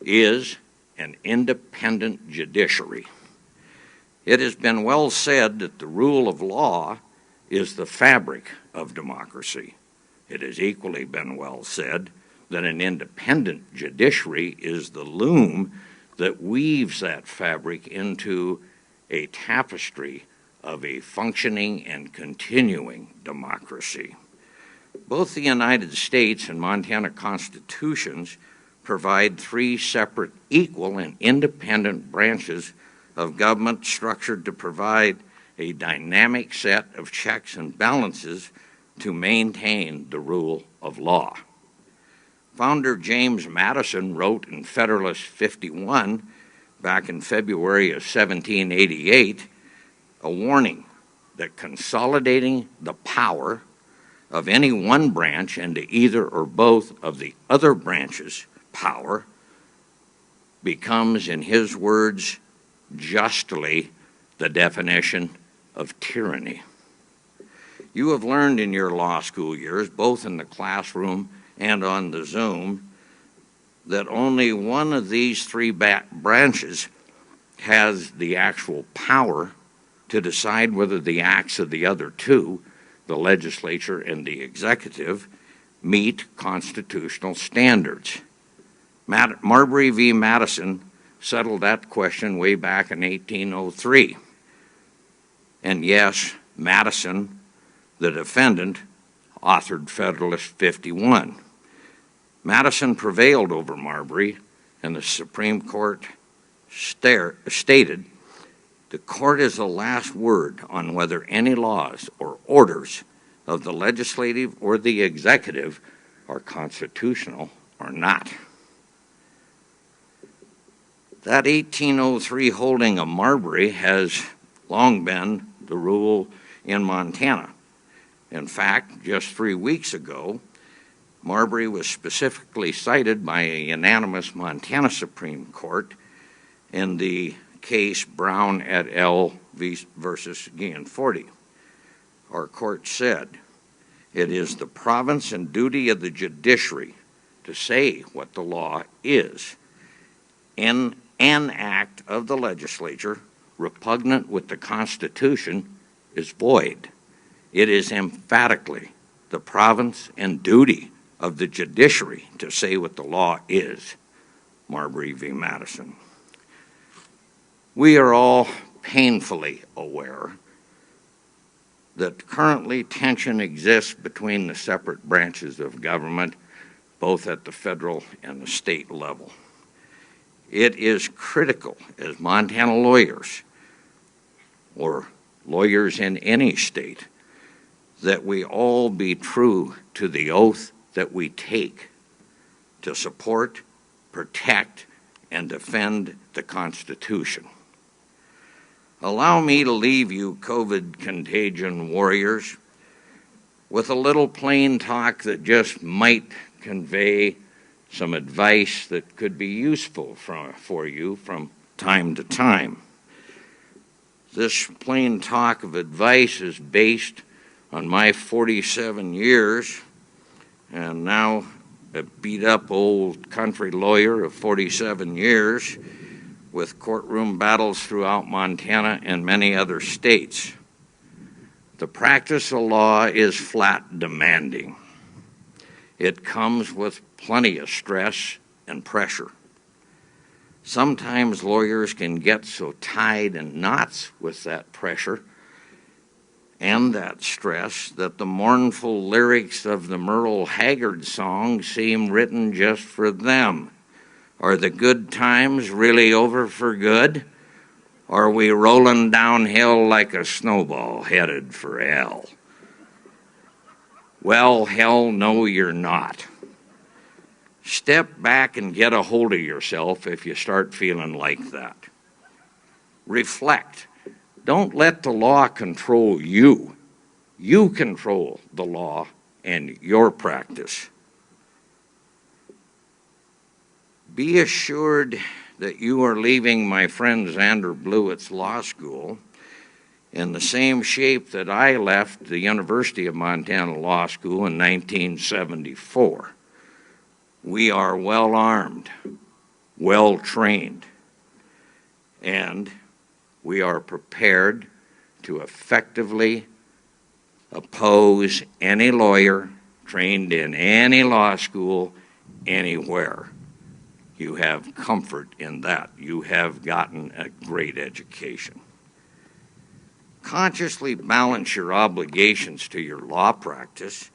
is an independent judiciary. It has been well said that the rule of law is the fabric of democracy. It has equally been well said that an independent judiciary is the loom that weaves that fabric into a tapestry of a functioning and continuing democracy. Both the United States and Montana constitutions provide three separate, equal, and independent branches of government structured to provide a dynamic set of checks and balances to maintain the rule of law. Founder James Madison wrote in Federalist 51 back in February of 1788 a warning that consolidating the power of any one branch into either or both of the other branches' power becomes, in his words, justly the definition of tyranny. You have learned in your law school years, both in the classroom and on the Zoom, that only one of these three branches has the actual power to decide whether the acts of the other two, the legislature and the executive, meet constitutional standards. Barbary v. Madison settled that question way back in 1803. And yes, Madison, the defendant, authored Federalist 51. Madison prevailed over Barbary, and the Supreme Court stated, "The court is the last word on whether any laws or orders of the legislative or the executive are constitutional or not." That 1803 holding of Barbary has long been the rule in Montana. In fact, just 3 weeks ago, Barbary was specifically cited by a unanimous Montana Supreme Court in the case Brown et al. Versus Gianforte. Our court said, "It is the province and duty of the judiciary to say what the law is. In an act of the legislature repugnant with the Constitution is void. It is emphatically the province and duty of the judiciary to say what the law is." Barbary v. Madison. We are all painfully aware that currently tension exists between the separate branches of government, both at the federal and the state level. It is critical as Montana lawyers, or lawyers in any state, that we all be true to the oath that we take to support, protect, and defend the Constitution. Allow me to leave you, COVID contagion warriors, with a little plain talk that just might convey some advice that could be useful for you from time to time. This plain talk of advice is based on my 47 years and now a beat-up old country lawyer of 47 years with courtroom battles throughout Montana and many other states. The practice of law is flat demanding. It comes with plenty of stress and pressure. Sometimes lawyers can get so tied in knots with that pressure and that stress that the mournful lyrics of the Merle Haggard song seem written just for them. Are the good times really over for good? Are we rolling downhill like a snowball headed for hell? Well, hell no, you're not. Step back and get a hold of yourself if you start feeling like that. Reflect. Don't let the law control you. You control the law and your practice. Be assured that you are leaving my friend Xander Blewett's law school in the same shape that I left the University of Montana Law School in 1974. We are well armed, well trained, and we are prepared to effectively oppose any lawyer trained in any law school anywhere. You have comfort in that. You have gotten a great education. Consciously balance your obligations to your law practice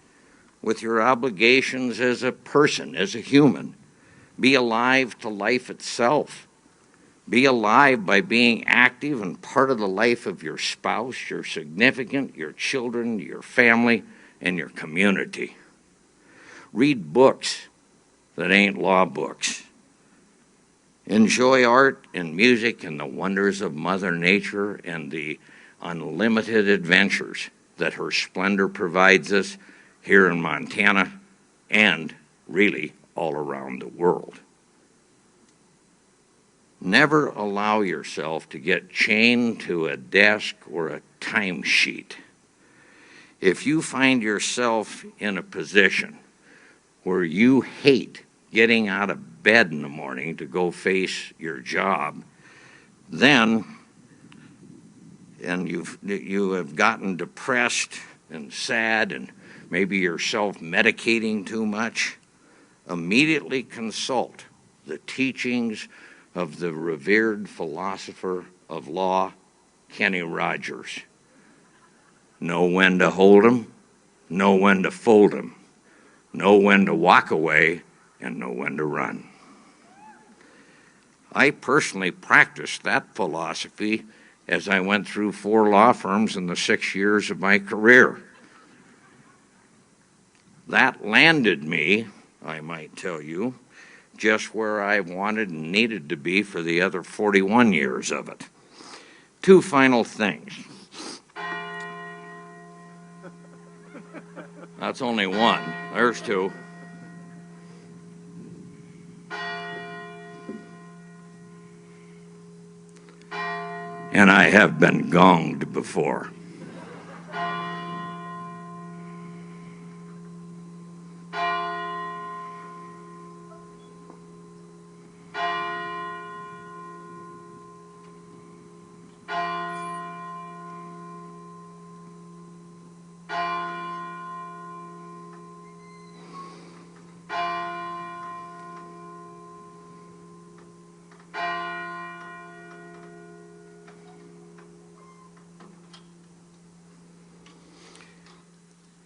with your obligations as a person, as a human. Be alive to life itself. Be alive by being active and part of the life of your spouse, your significant, your children, your family, and your community. Read books that ain't law books. Enjoy art and music and the wonders of Mother Nature and the unlimited adventures that her splendor provides us here in Montana and really all around the world. Never allow yourself to get chained to a desk or a timesheet. If you find yourself in a position where you hate getting out of bed in the morning to go face your job, then, and you have gotten depressed and sad and maybe you're self-medicating too much, immediately consult the teachings of the revered philosopher of law, Kenny Rogers. Know when to hold 'em, know when to fold 'em, know when to walk away, and know when to run. I personally practiced that philosophy as I went through 4 law firms in the 6 years of my career. That landed me, I might tell you, just where I wanted and needed to be for the other 41 years of it. 2 final things. That's only 1. There's 2. And I have been gonged before.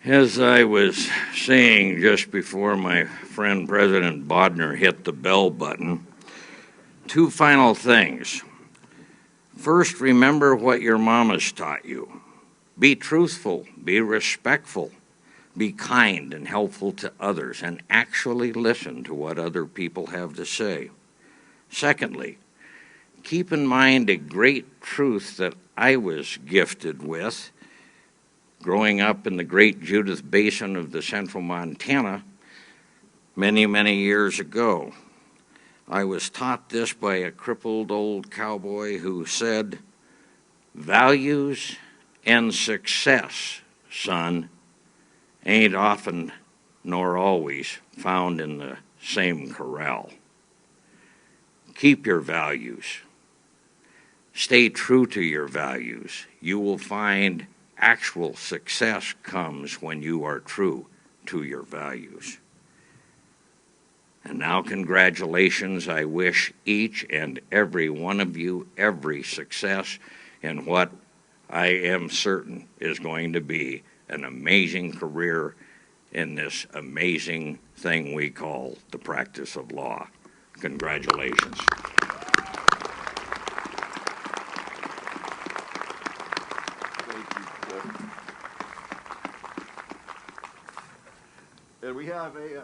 As I was saying just before my friend President Bodner hit the bell button, 2 final things. First, remember what your mamas taught you. Be truthful, be respectful, be kind and helpful to others, and actually listen to what other people have to say. Secondly, keep in mind a great truth that I was gifted with growing up in the Great Judith Basin of the central Montana many, many years ago. I was taught this by a crippled old cowboy who said, "Values and success, son, ain't often nor always found in the same corral." Keep your values. Stay true to your values. You will find actual success comes when you are true to your values. And now, congratulations. I wish each and every one of you every success in what I am certain, is going to be an amazing career in this amazing thing we call the practice of law. Congratulations. And we have a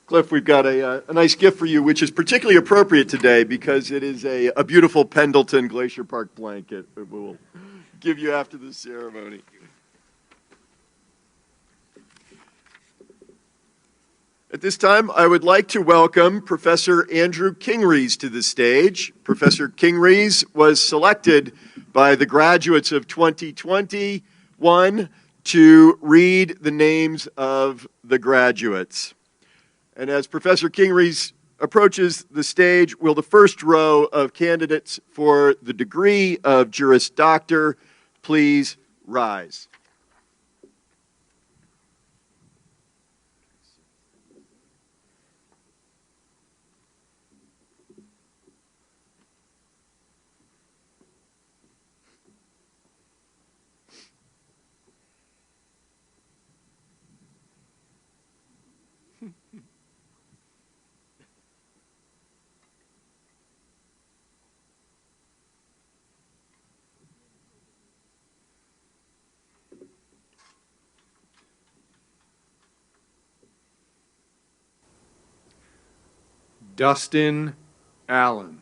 Cliff, we've got a nice gift for you, which is particularly appropriate today because it is a beautiful Pendleton Glacier Park blanket that we will give you after the ceremony. At this time, I would like to welcome Professor Andrew Kingrays to the stage. Professor Kingrays was selected by the graduates of 2021 to read the names of the graduates. And as Professor Kingrays approaches the stage, will the first row of candidates for the degree of Juris Doctor please rise? Dustin Allen.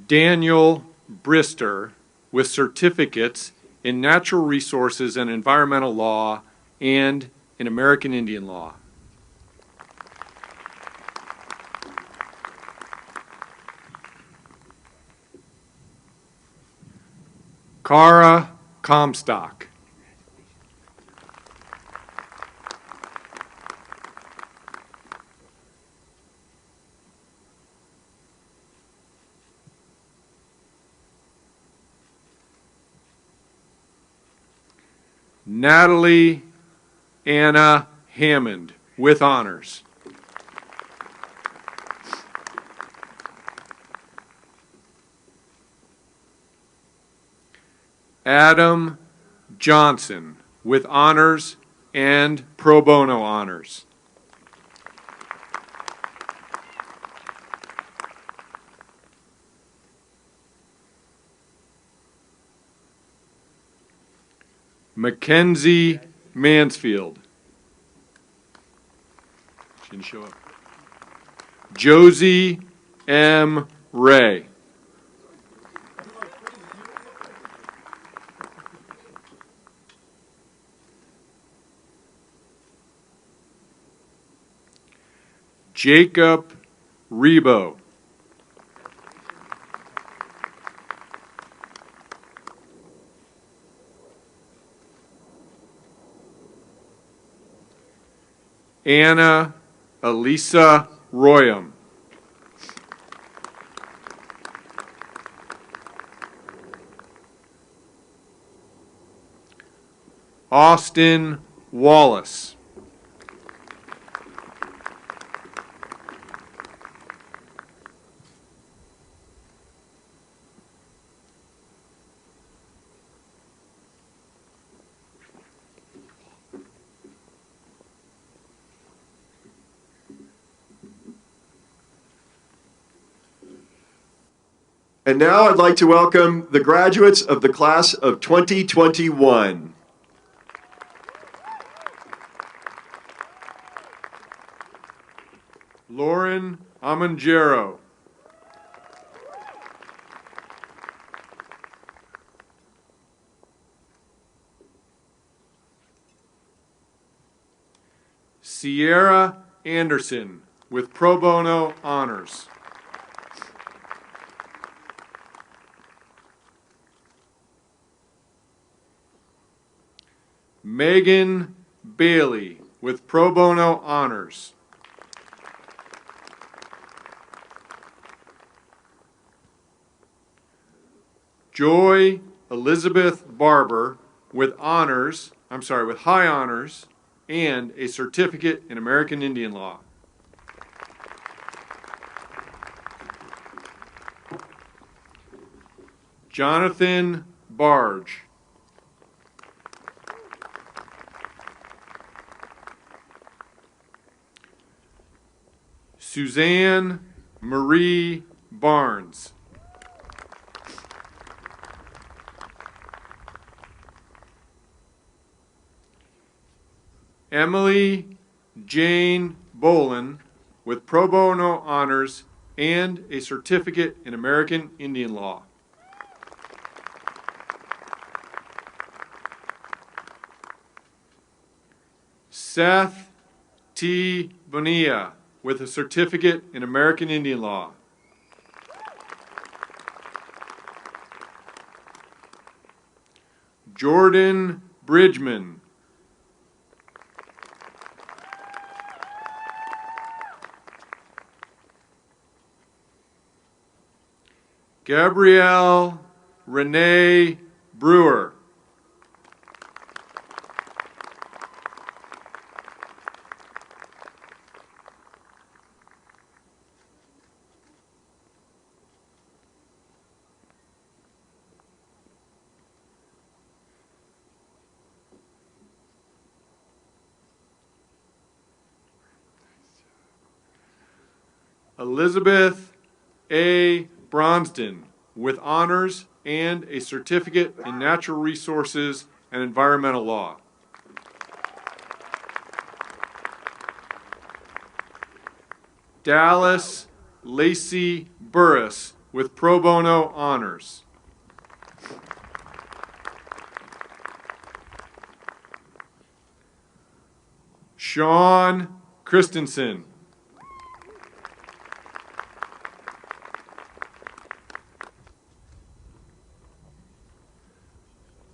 Daniel Brister, with certificates in natural resources and environmental law and in American Indian law. Kara Comstock. Natalie Anna Hammond, with honors. Adam Johnson, with honors and pro bono honors. Mackenzie Mansfield. She didn't show up. Josie M. Ray. Jacob Rebo. Anna Elisa Royam. Austin Wallace. And now I'd like to welcome the graduates of the class of 2021. Lauren Amangero. Sierra Anderson, with pro bono honors. Megan Bailey, with pro bono honors. Joy Elizabeth Barber with high honors and a certificate in American Indian Law. Jonathan Barge. Suzanne Marie Barnes. Emily Jane Bolin with pro bono honors and a certificate in American Indian Law. Seth T. Bonilla with a certificate in American Indian Law. Jordan Bridgman. Gabrielle Renee Brewer. Elizabeth A. Bronston with honors and a certificate in natural resources and environmental law. Dallas Lacey Burris with pro bono honors. Sean Christensen.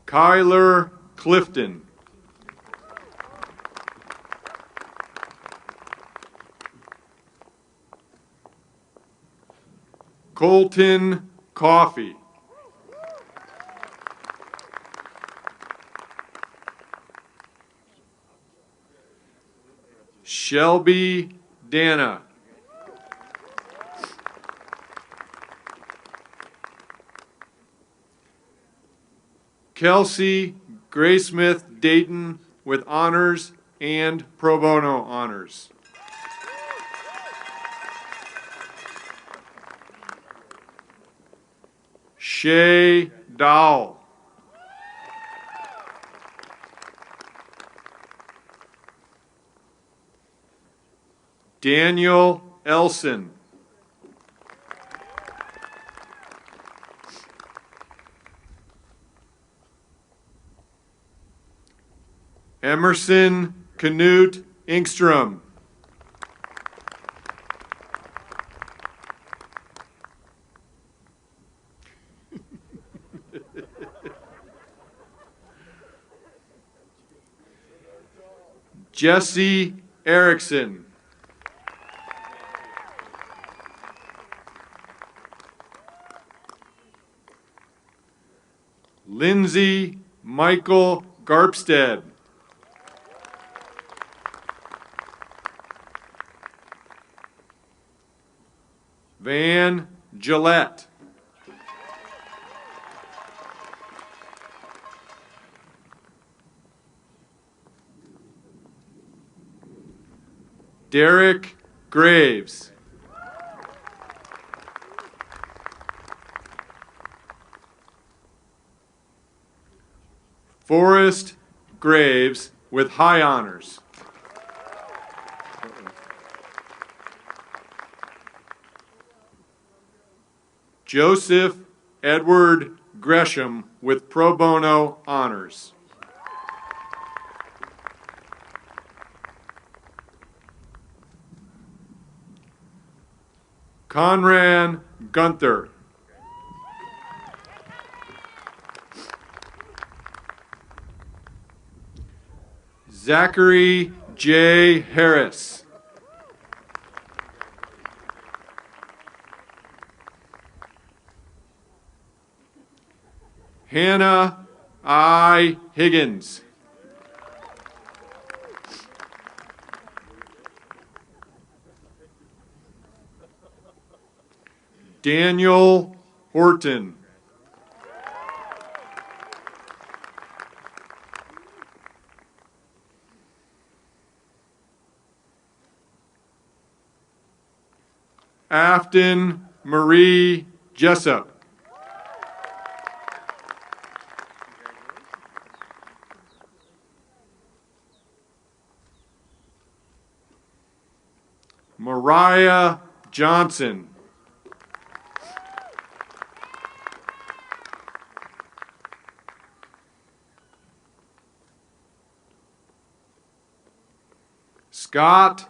Kyler Clifton. Colton Coffey. Shelby Dana. Kelsey Graysmith Dayton with honors and pro bono honors. Shay Dowell. Daniel Elson. Emerson Knut Engstrom. Jesse Erickson. Lindsay Michael Garpstead. Van Gillette. Derek Graves. Forrest Graves with high honors. Joseph Edward Gresham with pro bono honors. Conran Gunther. Zachary J. Harris. Hannah I. Higgins. Daniel Horton. Afton Marie Jessup. Mariah Johnson. Scott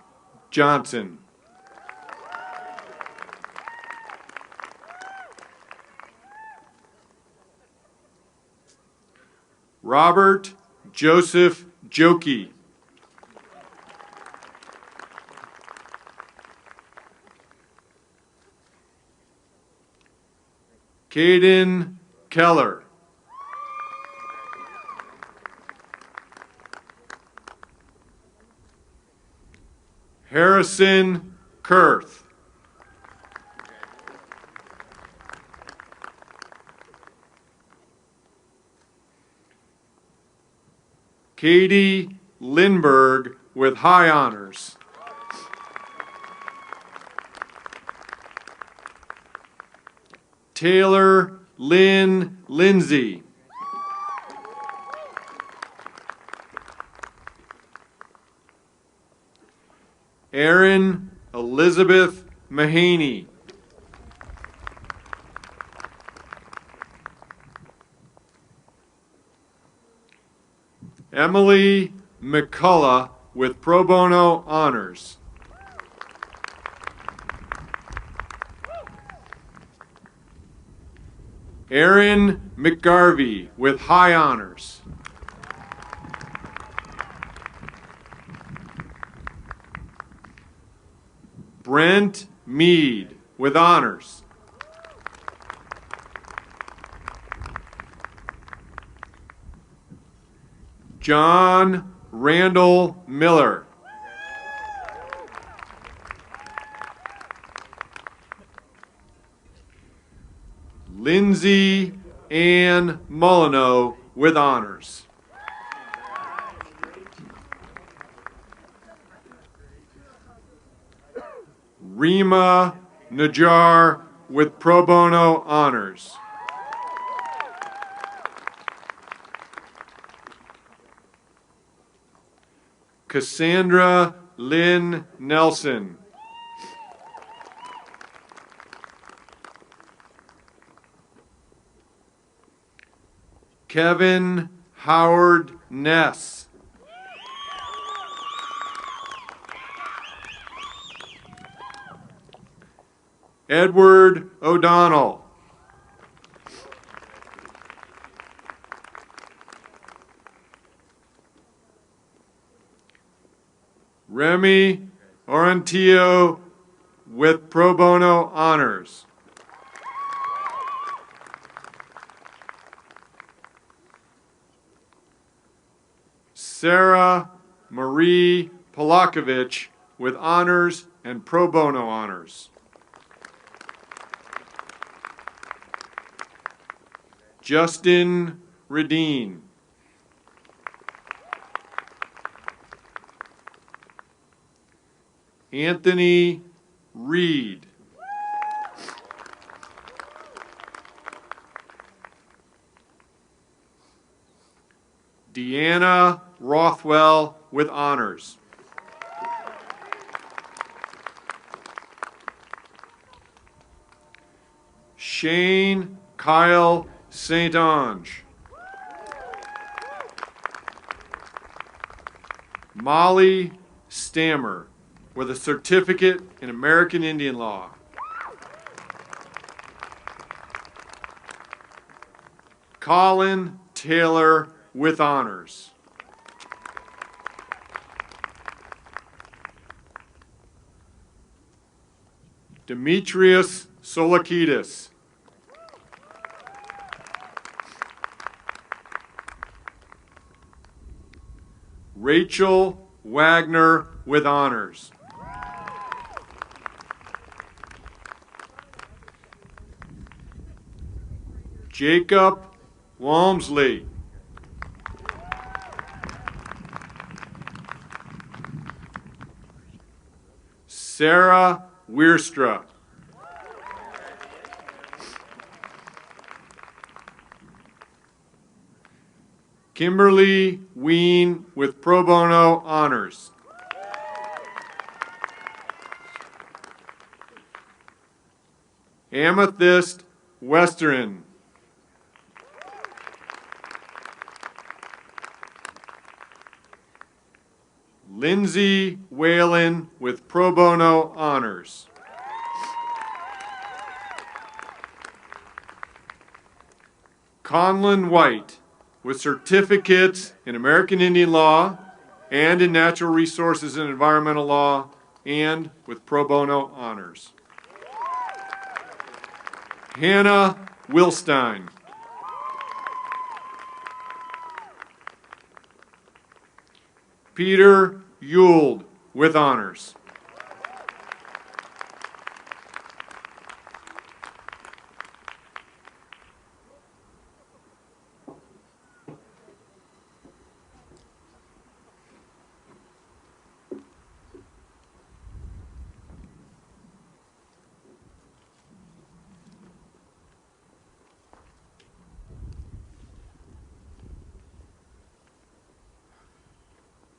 Johnson. Robert Joseph Jokey. Caden Keller. Harrison Kurth. Katie Lindberg with high honors. Taylor Lynn Lindsay. Erin Elizabeth Mahaney. Emily McCullough with pro bono honors. Aaron McGarvey with high honors. Brent Mead with honors. John Randall Miller. Lindsay Ann Molyneux with honors. Rima Najjar with pro bono honors. Cassandra Lynn Nelson. Kevin Howard Ness. Edward O'Donnell. Remy Orentillo with pro bono honors. Sarah Marie Polakovich with honors and pro bono honors. Justin Redeen. Anthony Reed. Deanna Rothwell with honors. Shane Kyle St. Ange. Molly Stammer with a certificate in American Indian Law. Colin Taylor with honors. Demetrius Solakidis. Rachel Wagner with honors. Jacob Walmsley. Sarah Wierstra. Kimberly Ween with pro bono honors. Amethyst Western. Lindsay Whalen with pro bono honors. Conlon White with certificates in American Indian law and in natural resources and environmental law and with pro bono honors. Hannah Wilstein. Peter Yuld with honors.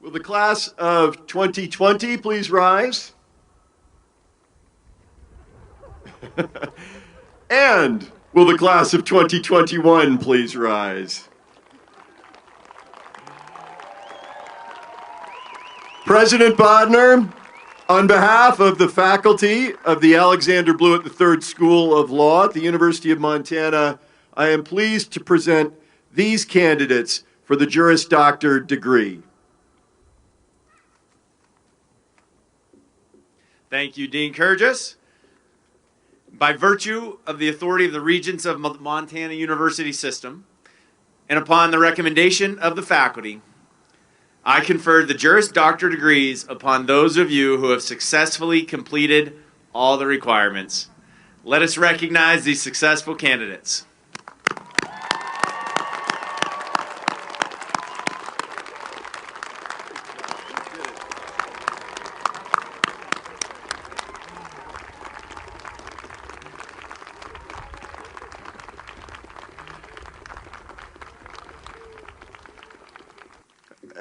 Will the class of 2020 please rise? And will the class of 2021 please rise? President Bodner, on behalf of the faculty of the Alexander Blewett III School of Law at the University of Montana, I am pleased to present these candidates for the Juris Doctor degree. Thank you, Dean Kurgis. By virtue of the authority of the Regents of Montana University System, and upon the recommendation of the faculty, I conferred the Juris Doctor degrees upon those of you who have successfully completed all the requirements. Let us recognize these successful candidates.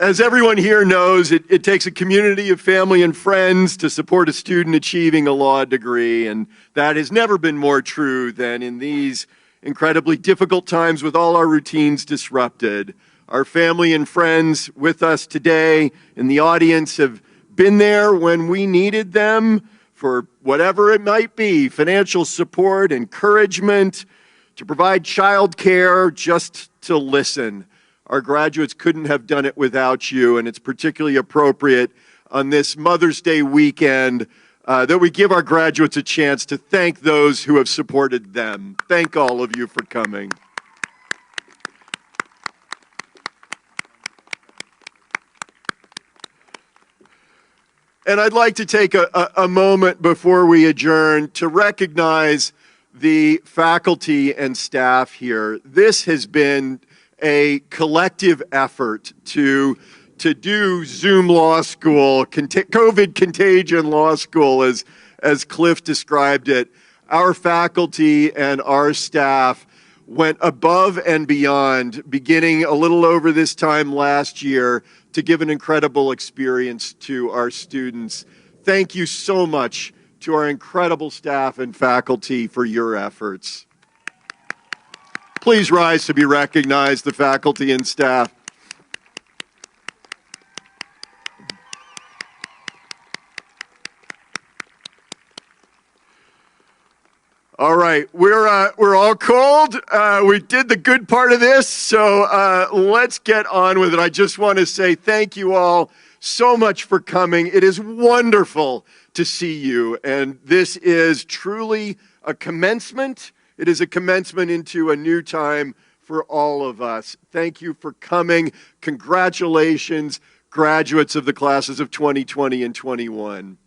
As everyone here knows, it takes a community of family and friends to support a student achieving a law degree, and that has never been more true than in these incredibly difficult times with all our routines disrupted. Our family and friends with us today in the audience have been there when we needed them for whatever it might be, financial support, encouragement, to provide child care, just to listen. Our graduates couldn't have done it without you, and it's particularly appropriate on this Mother's Day weekend that we give our graduates a chance to thank those who have supported them. Thank all of you for coming. And I'd like to take a moment before we adjourn to recognize the faculty and staff here. This has been a collective effort to do Zoom Law School, COVID contagion law school, as Cliff described it. Our faculty and our staff went above and beyond, beginning a little over this time last year, to give an incredible experience to our students. Thank you so much to our incredible staff and faculty for your efforts. Please rise to be recognized, the faculty and staff. All right, we're all cold. We did the good part of this, so let's get on with it. I just want to say thank you all so much for coming. It is wonderful to see you, and this is truly a commencement. It is a commencement into a new time for all of us. Thank you for coming. Congratulations. graduates of the classes of 2020 and 21.